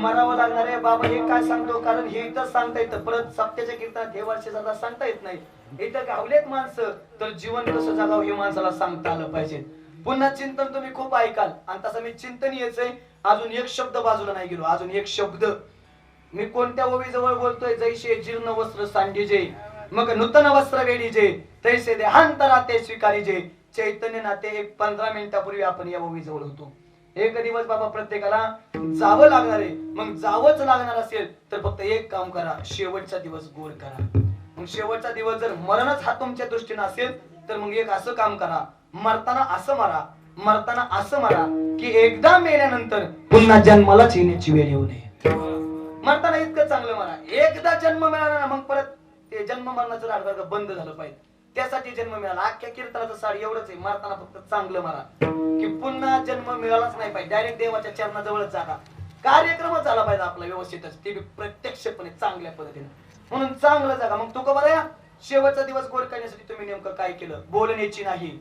मरावं लागणार आहे. बाबा हे काय सांगतो कारण हे इथं सांगता येतं. परत सप्त्याच्या कीर्तनात हे वर्ष जाता सांगता येत नाही. इथं गावलेत माणसं तर जीवन कसं जगावं हे माणसाला सांगता आलं पाहिजे. पुन्हा चिंतन तुम्ही खूप ऐकाल आणि तसं मी चिंतन यायचंय. अजून एक शब्द बाजूला नाही गेलो. अजून एक शब्द मी कोणत्या ओवी जवळ बोलतोय. जैसे जीर्ण वस्त्र सांडीजे मग नूतन वस्त्र वेडीजे तैसे देहांतरा ते स्वीकारीजे. चैतन्य नाते एक 15 मिनिटापूर्वी आपण या ओवी जवळ होतो. एक दिवस बाबा प्रत्येकाला जावं लागणार आहे. मग जावंच लागणार असेल तर फक्त एक काम करा. शेवटचा दिवस गोड करा. मग शेवटचा दिवस जर मरणच हा तुमच्या दृष्टीने असेल तर मग एक असं काम करा. मरताना असं मरा मरताना असं मरा की एकदा मेल्यानंतर पुन्हा जन्मालाच येण्याची वेळ येऊ नये. मरताना इतकं चांगलं मरा. एकदा जन्म मिळाला ना मग परत ते जन्म मरणाचं राडगाड बंद झालं पाहिजे. त्यासाठी जन्म मिळाला. अख्ख्या कीर्तनाचं साड एवढंच आहे. मरताना फक्त चांगलं मरा की पुन्हा जन्म मिळालाच नाही पाहिजे. डायरेक्ट देवाच्या चरणाजवळच जागा. कार्यक्रमच झाला पाहिजे आपला व्यवस्थितच. ते प्रत्यक्षपणे चांगल्या पद्धतीने. म्हणून चांगलं जागा. मग तू का बरं या शेवटचा दिवस गोड करण्यासाठी तुम्ही नेमकं काय केलं. बोलण्याची नाही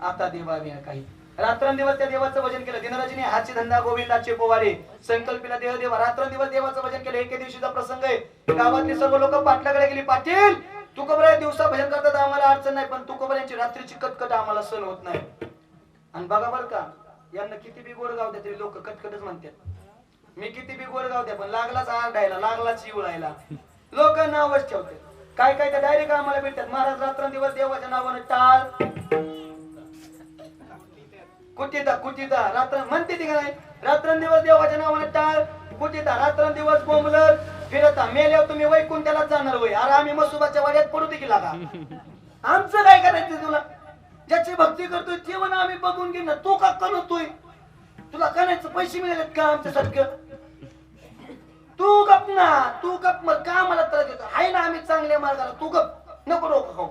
आता देवावी काही. रात्रंदिवस त्या देवाचं भजन केलं. दिनराजीने हाची धंदा गोविंदाचे पोवाडे संकल्पीला देव देवा. रात्रंदिवस देवाचं भजन केलं. एके दिवशीचा प्रसंग आहे. गावातली सर्व लोक पाटलाकडे गेली. पाटील तुकोबरा दिवसा भजन करतात आम्हाला अडचण नाही पण तुकोबऱ्यांची रात्रीची कटकट आम्हाला सहन होत नाही. आणि बघा बरं का यांना किती बी गोड गाव द्या तरी लोक कटकटच म्हणतात. मी किती बी गोड गाव द्या पण लागलाच आरडायला लागलाच शिवळायला लोक नावच ठेवतात. काय काय तर डायरेक्ट आम्हाला भेटतात. महाराज रात्रंदिवस देवाच्या नावानं टाळ कुठीता कुठीता रात्र म्हणते ती का नाही. रात्रंदिवस देवाच्या नावानं टाळ कुठीता रात्रंदिवस बोंबलत फिरता. मेल्यावर तुम्ही वैकुंठाला जाणार होय. अरे आम्ही मसुबाच्या वाड्यात पडू दे की लागा. आमचं काय करायचं तुला. ज्याची भक्ती करतोय ते म्हणा आम्ही बघून घेणार. तू का करतोय तुला करायचं पैसे मिळालेत का आमच्या सारखं. तू गप ना तू गप मग का मला त्रास देतो. आहे ना आम्ही चांगल्या मार्गाला तू गप नको डोकं खाऊ.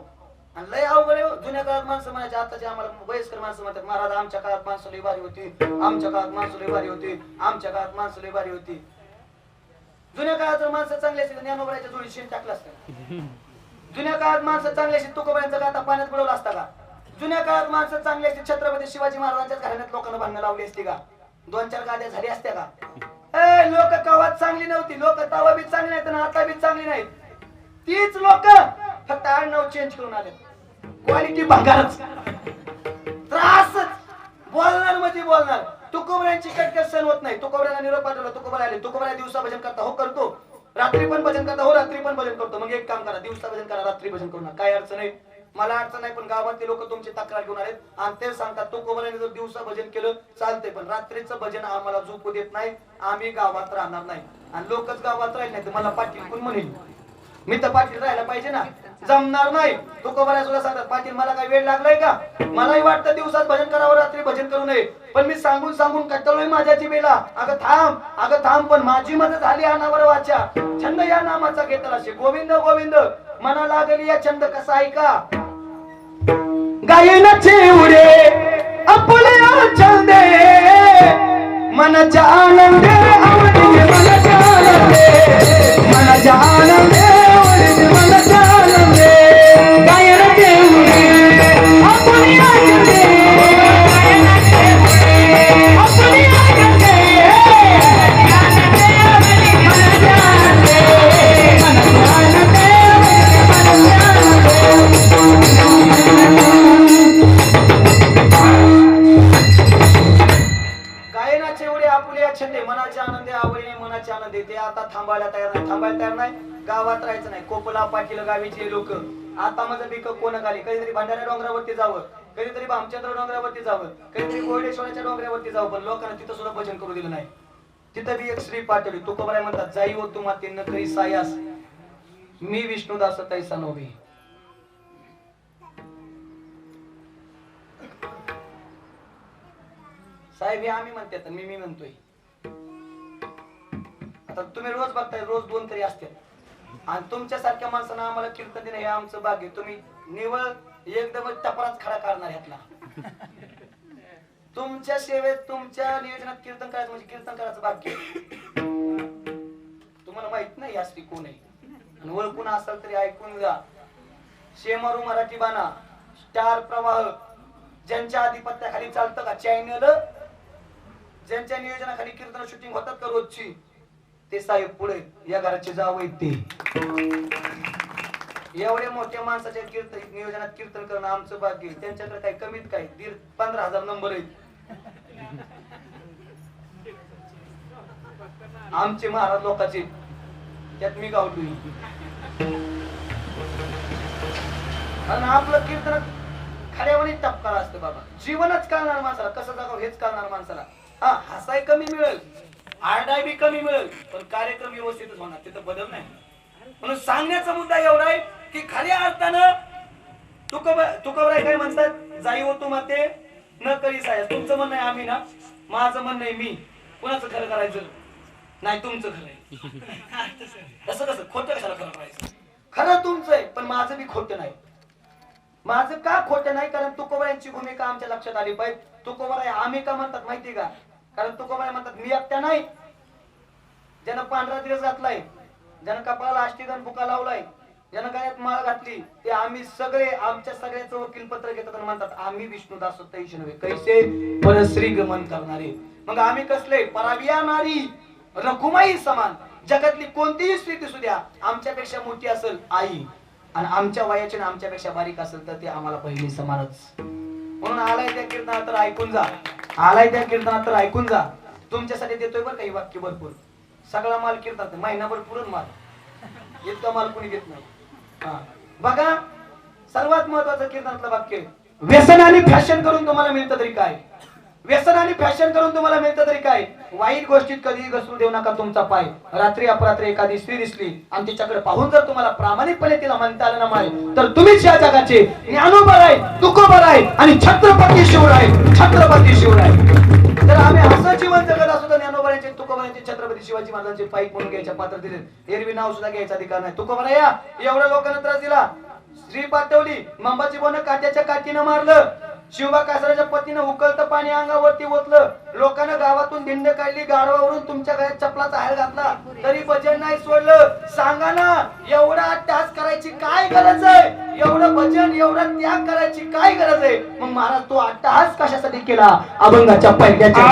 आणि लय अवघड. जुन्या काळात माणसं म्हणायचे आताचे आम्हाला वयस्कर माणसं म्हणतात महाराज आमच्या काळात माणसं लय भारी होती. आमच्या काळात माणसं लय भारी होती. आमच्या काळात माणसं लय भारी होती. जुन्या काळात जर माणसं चांगली असतील ज्ञानोबराच्या जोडी शेण टाकलं असतं. जुन्या काळात माणसं चांगली असतील तुकोबऱ्यांचा गाता पाण्यात बुडवला असता का. जुन्या काळात माणसं चांगली असतील छत्रपती शिवाजी महाराजांच्याच घराण्यात लोकांना भांडणं लावली असती का. 2-4 गाद्या झाली असत्या का. लोक कावात चांगली नव्हती. लोक तवा बी चांगली नाहीत आणि आता बी चांगली नाहीत. तीच लोक फक्त आडनाव चेंज करून आले. क्वालिटी भंगारच. त्रासच. बोलणार म्हणजे बोलणार. तुकोबऱ्यांची कटकट सहन होत नाही. तुकोबऱ्याला निरोप पाठवला. तुकोबरा आले. तुकोबरा दिवसा भजन करता हो करतो. रात्री पण भजन करता हो रात्री पण भजन करतो. मग एक काम करा दिवसा भजन करा रात्री भजन करू नका. काय अडचण नाही. मला अडचण नाही पण गावातले लोक तुमची तक्रार घेऊन आलेत आणि ते सांगतात तुकोबऱ्याने जर दिवसा भजन केलं चालतंय पण रात्रीचं भजन आम्हाला झोपू देत नाही. आम्ही गावात राहणार नाही. आणि लोकच गावात राहील नाही तर मला पाटील कोण म्हणेल. मी तर पाटील राहायला पाहिजे ना. जमणार नाही. तुकोबऱ्या सुद्धा सांगतात पाटील मला काही वेळ लागलाय का. मलाही वाटतं दिवसात भजन करावं रात्री भजन करू नये. पण मी सांगून सांगून कंटाळलोय माझ्या जिभेला. अगं थांब पण माझी मदत झाली अनावर वाचा. छंद या नामाचा घेतला शे गोविंद गोविंद मना लागली या छंद कसा ऐका. गायनाचे उडे आपल्या छंदे मनाच्या आनंदे आवडीने मनाच्या आनंदे मनाच्या आनंदे आवडीने मनाच्या आनंदे गायनाचे उडे आपल्या छंदे गायनाचे उडे काय गावात राहायचं नाही. कोपला पाटील गावीचे लोक आता माझं पिक कोण आली, कधीतरी भंडारा डोंगरावरती जावं, कधीतरी भामचंद्र डोंगरावरती जावं, कधीतरी कोरडेश्वराच्या डोंगरावरती जावं, पण लोकांना तिथं सुद्धा भजन करू दिलं नाही. तिथं बी एक श्री पाठवली. तुकोबाराय म्हणतात, जाई हो तू माते न करी सायास, मी विष्णुदास तैसा नव्हे. साहेब हे आम्ही म्हणतात, मी म्हणतोय. आता तुम्ही रोज बघताय, रोज 2 तरी असतात. आणि तुमच्यासारख्या माणसांना आम्हाला कीर्तन देणं हे आमचं भाग्य. तुम्ही निवळ एकदमच टपराच खडा काढणार ह्यातला. तुमच्या सेवेत, तुमच्या नियोजनात कीर्तन करायचं म्हणजे कीर्तन करायचं भाग्य. तुम्हाला माहित नाही यासाठी कोण आहे, आणि ओळखून असाल तरी ऐकून जा. शेमारू मराठी बाणा, स्टार प्रवाह, ज्यांच्या आधिपत्याखाली चालतं का चॅनल, ज्यांच्या नियोजनाखाली कीर्तन शूटिंग होतात का रोजची, ते साहेब पुढे या घराचे जावं ते. एवढ्या मोठ्या माणसाच्या कीर्तन नियोजनात कीर्तन करणं आमचं भाग्य. त्यांच्याकडे काय कमीत काय 15,000 नंबर आहेत. आमचे महाराज लोकांचे त्यात मी गावलोय. आणि आपलं कीर्तन खड्यावानी टपकाळ असतं बाबा. जीवनच कळणार माणसाला, कसं जगावं हेच कळणार माणसाला. हा हसाय कमी मिळेल, आरडाय बी कमी मिळेल, पण कार्यक्रम व्यवस्थितच होणार, तिथं बदल नाही. म्हणून सांगण्याचा मुद्दा एवढा आहे की खऱ्या अर्थानं तुकोबाराय काय म्हणतात, जाई हो तू माते न करी सायास. तुमचं म्हणणं आहे आम्ही ना, माझं म्हणणं आहे मी. कुणाचं खरं करायचं नाही, तुमचं खरं आहे. कसं कसं खोटं कशाला खरं करायचं? खरं तुमचं आहे, पण माझं बी खोटं नाही. माझं का खोटं नाही? कारण तुकोबारायांची भूमिका आमच्या लक्षात आली पाहिजे. तुकोबाराय आम्ही का म्हणतात माहिती का? कारण तुकोबाराय म्हणतात, मी एकट्या नाही, ज्यानं पांढरा दिवस घातलाय, ज्यानं कपाळाला आष्टीदान बुका लावलाय, ज्यानं गळ्यात माळ घातली, ते आम्ही सगळे आमच्या सगळ्याचं वकीलपत्र घेतात आणि म्हणतात आम्ही विष्णुदास तैशनवे कैसे परश्री गमन करणारे. मग आम्ही कसले? पराविया नारी रखुमाई समान. जगातली कोणतीही स्त्री असू द्या, आमच्यापेक्षा मोठी असेल आई, आणि आमच्या वयाची आणि आमच्यापेक्षा बारीक असेल तर ते आम्हाला पहिली समानच. म्हणून आलाय त्या कीर्तनात तर ऐकून जा, आलाय त्या कीर्तनात तर ऐकून जा. तुमच्यासाठी देतोय बरं काही वाक्य भरपूर. सगळा माल कीर्तनात महिनाभर पुरण माल, इतका माल कोणी देत नाही. बघा, सर्वात महत्वाचं कीर्तनातलं वाक्य, व्यसन आणि फॅशन करून तुम्हाला मिळतं तरी काय, व्यसन आणि फॅशन करून तुम्हाला मिळतं तरी काय, वाईट गोष्टीत कधीही घसरू देऊ नका तुमचा पाय. रात्री अपरात्री एखादी स्त्री दिसली आणि तिच्याकडे पाहून जर तुम्हाला प्रामाणिकपणे तिला म्हणता आलं ना माय, तर तुम्हीच या जगाचे ज्ञानोबराय, तुकोबराय आणि छत्रपती शिवराय, छत्रपती शिवराय. तर आम्ही असं जीवन जगत असतो तर ज्ञानोबरायांचे, तुकोबरायांचे, छत्रपती शिवाजी महाराजांचे पाईक म्हणून घ्यायच्या पात्र दिले. एरवी नाव सुद्धा घ्यायचा अधिकार नाही. तुकोबराया एवढ्या लोकांना त्रास दिला, स्त्री पाठवली, मंबाची बोन काट्याच्या काठीनं मारलं, शिवबा कासराच्या पतीनं उकळतं पाणी अंगावरती ओतलं, लोकांना गावातून दिंड काढली, गाढवावरून तुमच्या गळ्यात चपलाचा हार घातला, तरी भजन नाही सोडलं. सांगा ना, एवढा टास करायची काय गरज आहे? एवढं भजन, एवढा त्याग करायची काय गरज आहे? मग महाराज तो अट्टहास कशासाठी केला? अभंगाच्या पहिल्याच्या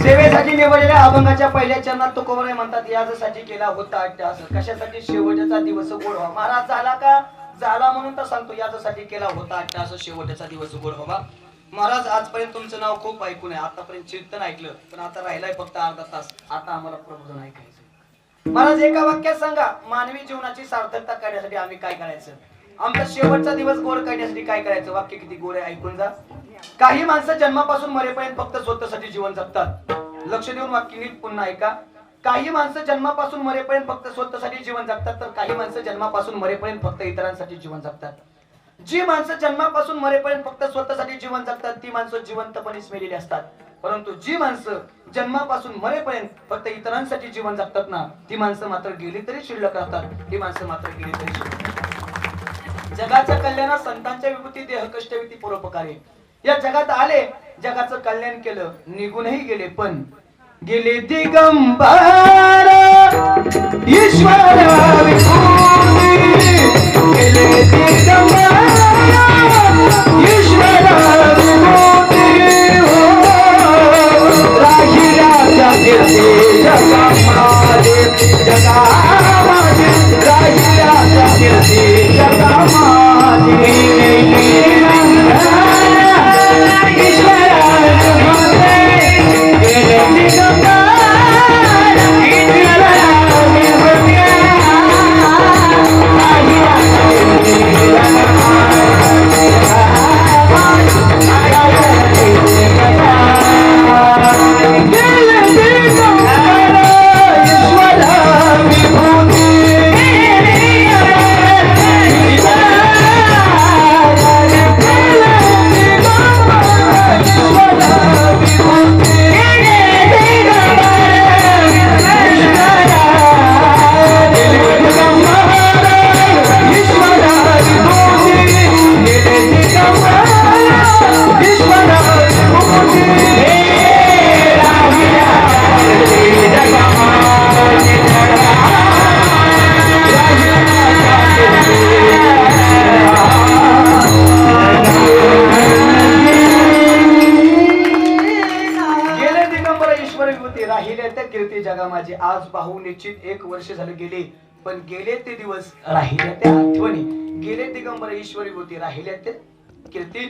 सेवेसाठी निवडलेल्या अभंगाच्या पहिल्या चरणात तुकोबाराय म्हणतात, यासाठी केला होता अट्टहास. कशासाठी? शेवटचा दिवस गोड व्हावा. महाराज झाला का? झाला म्हणून तर सांगतो, यासाठी केला होता अट्टहास, शेवटचा दिवस गोड व्हावा. महाराज आजपर्यंत तुमचं नाव खूप ऐकून आहे, आतापर्यंत कीर्तन ऐकलं, पण आता राहिलाय फक्त अर्धा तास. आता आम्हाला प्रबोधन ऐकायचं. महाराज एका वाक्यात सांगा, मानवी जीवनाची सार्थकता करण्यासाठी आम्ही काय करायचं? आमचा शेवटचा दिवस गोड करण्यासाठी काय करायचं? वाक्य किती गोड आहे, ऐकून जा. काही माणसं जन्मापासून मरेपर्यंत फक्त स्वतःसाठी जीवन जगतात. लक्ष देऊन वाक्य नीट पुन्हा ऐका. काही माणसं जन्मापासून मरेपर्यंत फक्त स्वतःसाठी जीवन जगतात, तर काही माणसं जन्मापासून मरेपर्यंत फक्त इतरांसाठी जीवन जगतात. जी माणसं जन्मापासून मरेपर्यंत फक्त स्वतःसाठी जीवन जगतात ती माणसं जिवंतपणेच मेलेली असतात. परंतु जी माणसं जन्मापासून मरेपर्यंत फक्त इतरांसाठी जीवन जगतात ना, ती माणसं मात्र गेली तरी शिल्लक राहतात. ती माणसं मात्र गेली तरी शिल्लक. जगाच्या कल्याणात संतांच्या विभूती, देह कष्टविती, परोपकारी. या जगात आले, जगाचं कल्याण केलं, निघूनही गेले, पण गेले दिगंबर ईश्वर विभूती, गेले दिगंबर ईश्वर विभूती, राहिल्या कीर्ती जगामध्ये, जगामध्ये राहिल्या कीर्ती जगामध्ये, जगामाझे आज पाहू निश्चित 1 वर्ष झाले गेले, पण गेले ते दिवस राहिल्या त्या आठवणी, गेले दिगंबर ईश्वरी होती, राहिल्या ते कीर्ती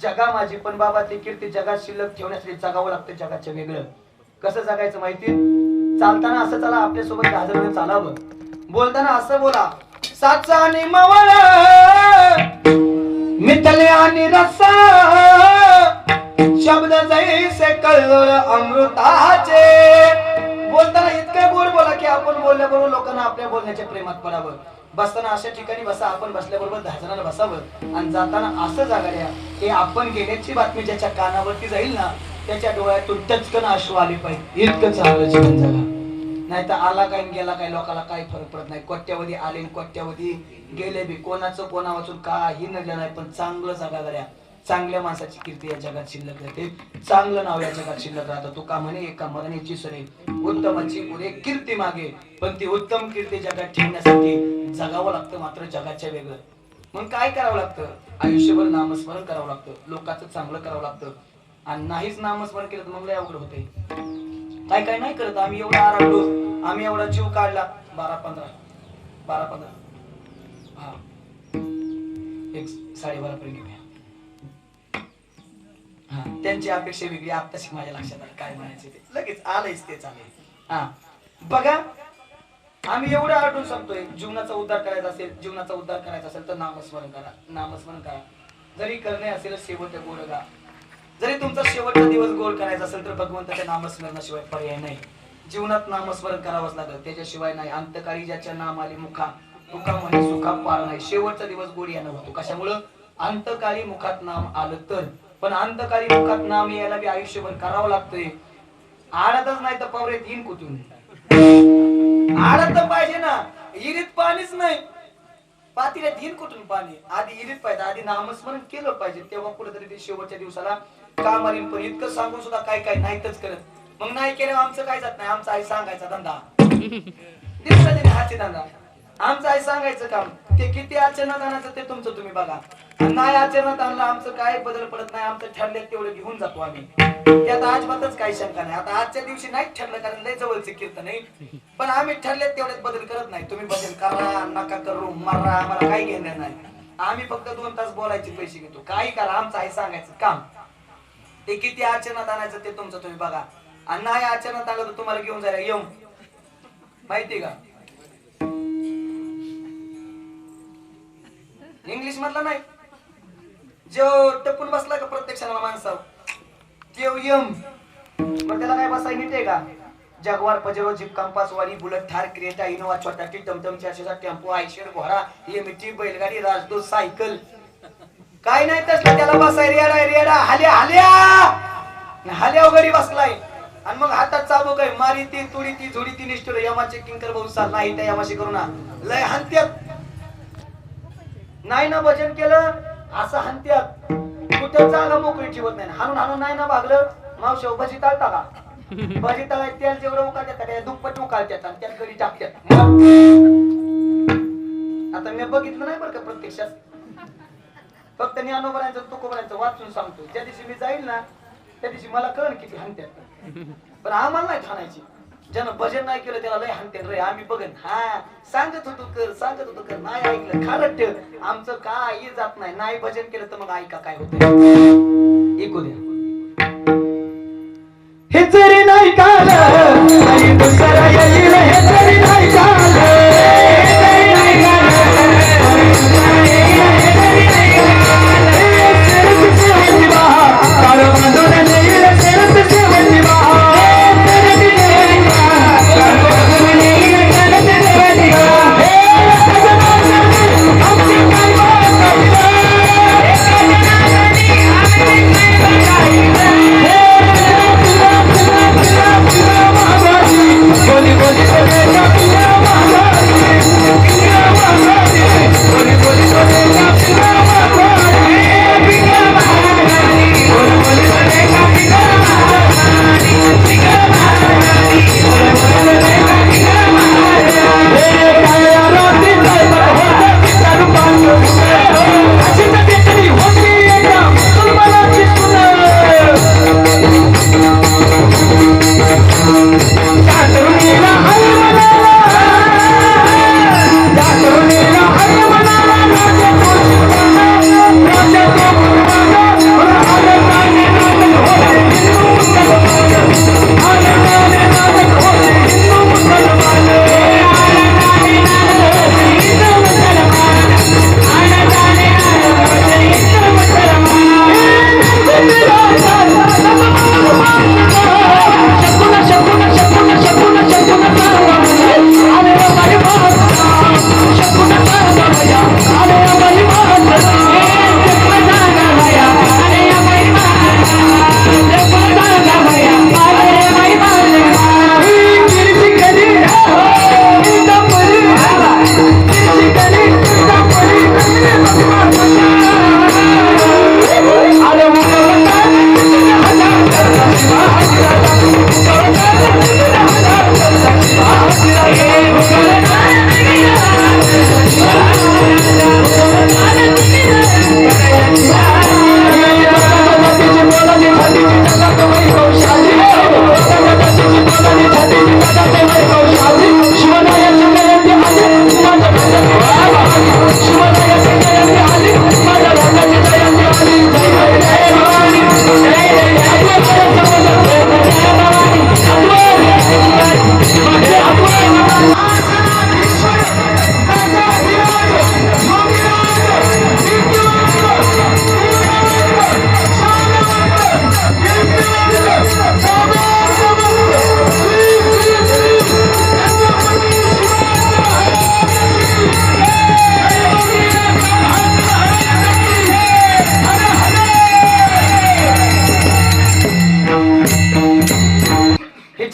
जगामाझी. पण बाबा ती कीर्ती जगात शिल्लक ठेवण्यासाठी जगावं लागतं. जगाच्या वेगळं कसं जगायचं माहिती? चालताना असं चला, आपल्यासोबत गाजर चालावं, बोलताना असं बोला, साचा आणि मवळ मितले आणि रसा, शब्द जैसे कळवळ अमृताचे. बोलताना इतकं गोड बोला की आपण बोलल्याबरोबर लोकांना आपल्या बोलण्याच्या प्रेमात पडावं. बसताना अशा ठिकाणी बसा, आपण बसल्याबरोबर 10 जणांना बसावं. आणि जाताना असं जागाड्या की आपण गेल्याची बातमी ज्याच्या कानावरती जाईल ना, त्याच्या डोळ्यातून टचकन अश्रू आले पाहिजे. इतकं चांगलं जीवन जगा. नाही तर आला काय गेला काय, लोकांना काही फरक पडत नाही. कोट्यावधी आले कोट्यावधी गेले बी, कोणाचं कोणा वाचून काही नडलं नाही. पण चांगलं जगा गड्या. चांगल्या माणसाची कीर्ती या जगात शिल्लक राहते, चांगलं नाव या जगात शिल्लक राहतं. तुका म्हणे एका मरणेची सरे, उत्तमाची पुढे कीर्ती मागे. पण ती उत्तम कीर्ती जगात ठेवण्यासाठी जगावं लागतं, मात्र जगाच्या वेगळं. मग काय करावं लागतं? आयुष्यभर नामस्मरण करावं लागतं, लोकांचं चांगलं करावं लागतं. आणि नाहीच नामस्मरण केलं तर मग लय अवघड होते. काय काय नाही करत. आम्ही एवढा आरडलो, आम्ही एवढा जीव काढला. 12-15 हा, एक 12:30 पर्यंत घेऊया. हा, त्यांची अपेक्षा वेगळी. आत्ताशी माझ्या लक्षात आलं काय म्हणायचे ते, लगेच आलंच ते चालेल. हा बघा, आम्ही एवढं आठवून सांगतोय, जीवनाचा उद्धार करायचा असेल, जीवनाचा उद्धार करायचा असेल तर नामस्मरण करा, नामस्मरण करा. जरी करणे असेल शेवट गोड गा. जरी तुमचा शेवटचा दिवस गोड करायचा असेल तर भगवंताच्या नामस्मरणाशिवाय पर्याय नाही. जीवनात नामस्मरण करावंच लागलं, त्याच्याशिवाय नाही. अंतकाळी ज्याच्या नाम आले मुखा, तुका म्हणे सुखा पार नाही. शेवटचा दिवस गोड यानं होतो. कशामुळं? अंतकाळी मुखात नाम आलं तर. पण अंतकाळी मुखात नाम यायला बी आयुष्यभर करावं लागतंय. आडतच नाही तर पावरेत येईन कुठून? आडत तर पाहिजे ना. इरीत पाणीच नाही, पातील्यात येईन कुठून पाणी? आधी इरीत पाहिजे, आधी नामस्मरण केलं पाहिजे, तेव्हा कुठेतरी ते शेवटच्या दिवसाला काम आली. पण इतकं सांगून सुद्धा काय काय नाहीतच करत. मग नाही केलं आमचं काय जात नाही. आमचा आई सांगायचा धंदा, दिवसाचे हाचे धंदा. आमचं आई सांगायचं काम. ते किती आचरणात आणायचं ते तुमचं तुम्ही बघा. नाही आचरणात आणलं आमचं काय बदल पडत नाही. आमचं ठरल्यात तेवढं घेऊन जातो आम्ही. त्यात अजिबातच काही शंका नाही. आता आजच्या दिवशी नाही ठरलं कारण लय जवळचे कीर्तन नाही, पण आम्ही ठरल्यात तेवढ्यात बदल करत नाही. तुम्ही बदल करा नका करू मारा, आम्हाला काही घेणं नाही. आम्ही फक्त 2 तास बोलायचे पैसे घेतो. काही करा, आमचं आई सांगायचं काम. ते किती आचरणात आणायचं ते तुमचं तुम्ही बघा. आणि नाही आचरणात आलं तर तुम्हाला घेऊन जायला येऊ माहिती का? इंग्लिश मधला नाही, जो टपून बसला का प्रत्यक्षाला माणसाव तेव यम. मग त्याला काय बसाय नीट आहे का? जगवार पजेरो जीप कंपास वाली बुलेट थार क्रेटा इनोवा छोटा टी टमटम 407 टेम्पो आयशर घोडा एमटी बैलगाडी राजदूत सायकल काय नाही तसलं. त्याला बसाय रेडा हाल्या हाल्या हाल्या गडी बसलाय. आणि मग हातात चाबूक आहे, मारी ती तुडी ती झोडी ती निष्ठुर यमाचे किंकर भाऊ साल नाही त्या यमाशी करू ना लय हंत्यात. नाही ना भजन केलं असं हंत्यात. कुठं ते चांगलं मोकळी ठेवत नाही. हाणून हाणून नाही ना भागलं मावशी भजी टाळता का? भजी तळाय तेल जेवढं उकाळतात त्या दुप्पट उकाळतात आणि त्यात घरी टाकतात. आता मी बघितलं नाही बरं का प्रत्यक्षात, फक्त ज्ञानोबरांचं तुकोबरांचं वाचून सांगतो. ज्या दिवशी मी जाईल ना त्या दिवशी मला कळण किती हाणत्यात, पण आम्हाला नाही ठाणायची. ज्यानं भजन नाही केलं त्याला लय हाणते रे. आम्ही बघन हा सांगत होतो कर सांगत होतो कर, नाही ऐकलं खारट आमचं काही जात नाही. नाही भजन केलं तर मग ऐका काय होतं. ऐकू द्या. हे जरी नाही काल तरी दुसरा येईल, हे जरी नाही काल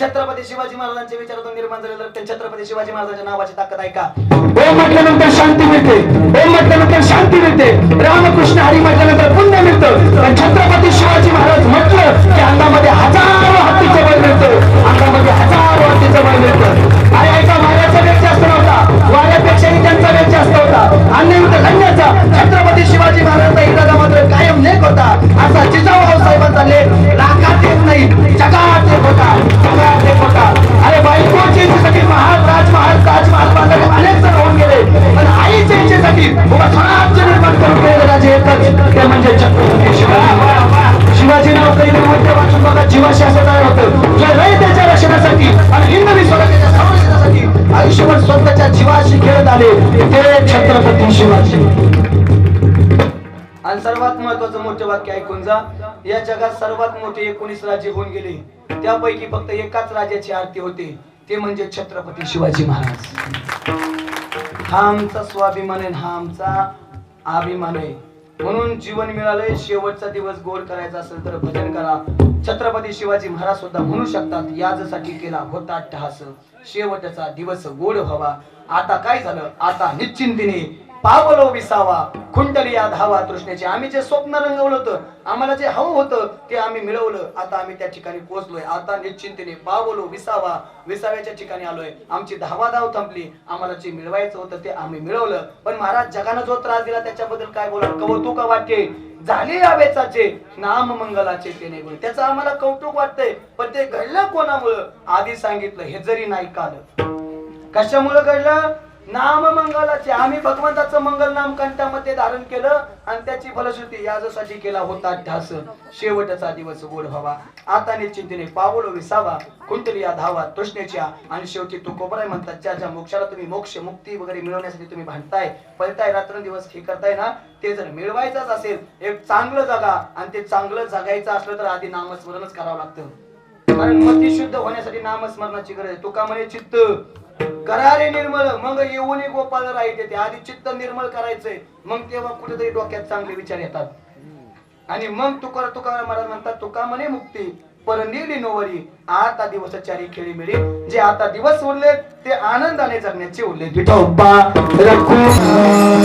छत्रपती शिवाजी महाराजांच्या विचारातून निर्माण झालेलं रक्त छत्रपती शिवाजी महाराजांच्या नावाची ताकद आहे का? ओम म्हटल्यानंतर शांती मिळते, ओम म्हटल्यानंतर शांती मिळते, रामकृष्ण हरी म्हटल्यानंतर पुण्य मिळतं. पण छत्रपती शिवाजी महाराज म्हटलं की अंगामध्ये हजारो हत्तीचं बळ मिळतं, अंगामध्ये हजारो हत्तीचं बळ मिळतं. आईचा वाऱ्याचा वेग जास्त नव्हता, वाऱ्यापेक्षाही त्यांचा वेग जास्त होता. अन्ययुद्ध लढण्याचा छत्रपती शिवाजी महाराजांचा इरादा मात्र कायम नेक होता. असा जिजाऊ साहेबांचा लेख लाखात एक नाही जगात एक होता, जगात एक होता. अरे बायकोची इच्छेसाठी महाल राजमहाल ताजमहाल बांधले अनेक जण होऊन गेले, पण आईच्या इच्छेसाठी स्वराज्य निर्माण करून गेले राजे एकच, ते म्हणजे छत्रपती शिवाजी. शिवाजी नाव कधी मध्य वाचून बघा जीवाशी असं तयार होतं. या रयतेच्या रक्षणासाठी आणि हिंदवी स्वराज्याच्या संरक्षणासाठी आयुष्यभर स्वतःच्या जीवाशी खेळत आले ते छत्रपती शिवाजी. आणि सर्वात महत्वाचं मोठं वाक्य ऐकून जा. या जगात सर्वात मोठे 19 राज्य होऊन गेले, त्यापैकी फक्त एकाच राज्याची आरती होते, ते म्हणजे छत्रपती शिवाजी महाराज. हा आमचा स्वाभिमान आहे, हा आमचा अभिमान आहे. म्हणून जीवन मिळालंय, शेवटचा दिवस गोड करायचा असेल तर भजन करा. छत्रपती शिवाजी महाराज सुद्धा म्हणू शकतात, याजसाठी केला होता अट्टहास, शेवटचा दिवस गोड व्हावा. आता काय झालं, आता निश्चिंतीने पावलो विसावा खुंटली या धावा तृष्णेची. आम्ही जे स्वप्न रंगवलं होतं, आम्हाला जे हवं होतं ते आम्ही मिळवलं. आता आम्ही त्या ठिकाणी पोहोचलोय. आता निश्चिंतीने पावलो विसावा, विसाव्याच्या ठिकाणी आलोय. आमची धावाधाव थांबली. आम्हाला जे मिळवायचं होतं ते आम्ही मिळवलं. पण महाराज जगानं जो त्रास दिला त्याच्याबद्दल काय बोला, कौतुक वाटते. झाले या वेचाचे नाम मंगलाचे ते नाही. त्याचं आम्हाला कौतुक वाटतंय, पण ते घडलं कोणामुळं? आधी सांगितलं हे जरी नाही काल कशामुळे घडलं? नाम मंगलाचे. आम्ही भगवंताचं मंगल नाम कंठामध्ये धारण केलं आणि त्याची फलश्रुती यासाठी केला होता ध्यास. शेवटचा दिवस गोड व्हावा. आता निश्चिंतीने पावलो विसावा कुंटली या धावा तृष्णेच्या. आणि शेवटी तू कोपराय म्हणतात, ज्या मोक्षाला तुम्ही मोक्ष मुक्ती वगैरे मिळवण्यासाठी तुम्ही भांडताय, पळताय, रात्रंदिवस हे करताय ना, ते जर मिळवायचंच असेल, एक चांगलं जगा. आणि ते चांगलं जगायचं असलं तर आधी नामस्मरणच करावं लागतं. कारण मती शुद्ध होण्यासाठी नामस्मरणाची गरज आहे. तुका म्हणे चित्त करारे निर्मळ मग येऊन गोपाळ राहते. ते आधी चित्त निर्मळ करायचंय, मग तेव्हा कुठेतरी डोक्यात चांगले विचार येतात. आणि मग तुकाराम महाराज म्हणतात, तुका म्हणे मुक्ती परंदिली नोवरी. आता दिवसचारी खेळी मिळे. जे आता दिवस उरले ते आनंदाने जगण्याचे उरले. विठोबा रखू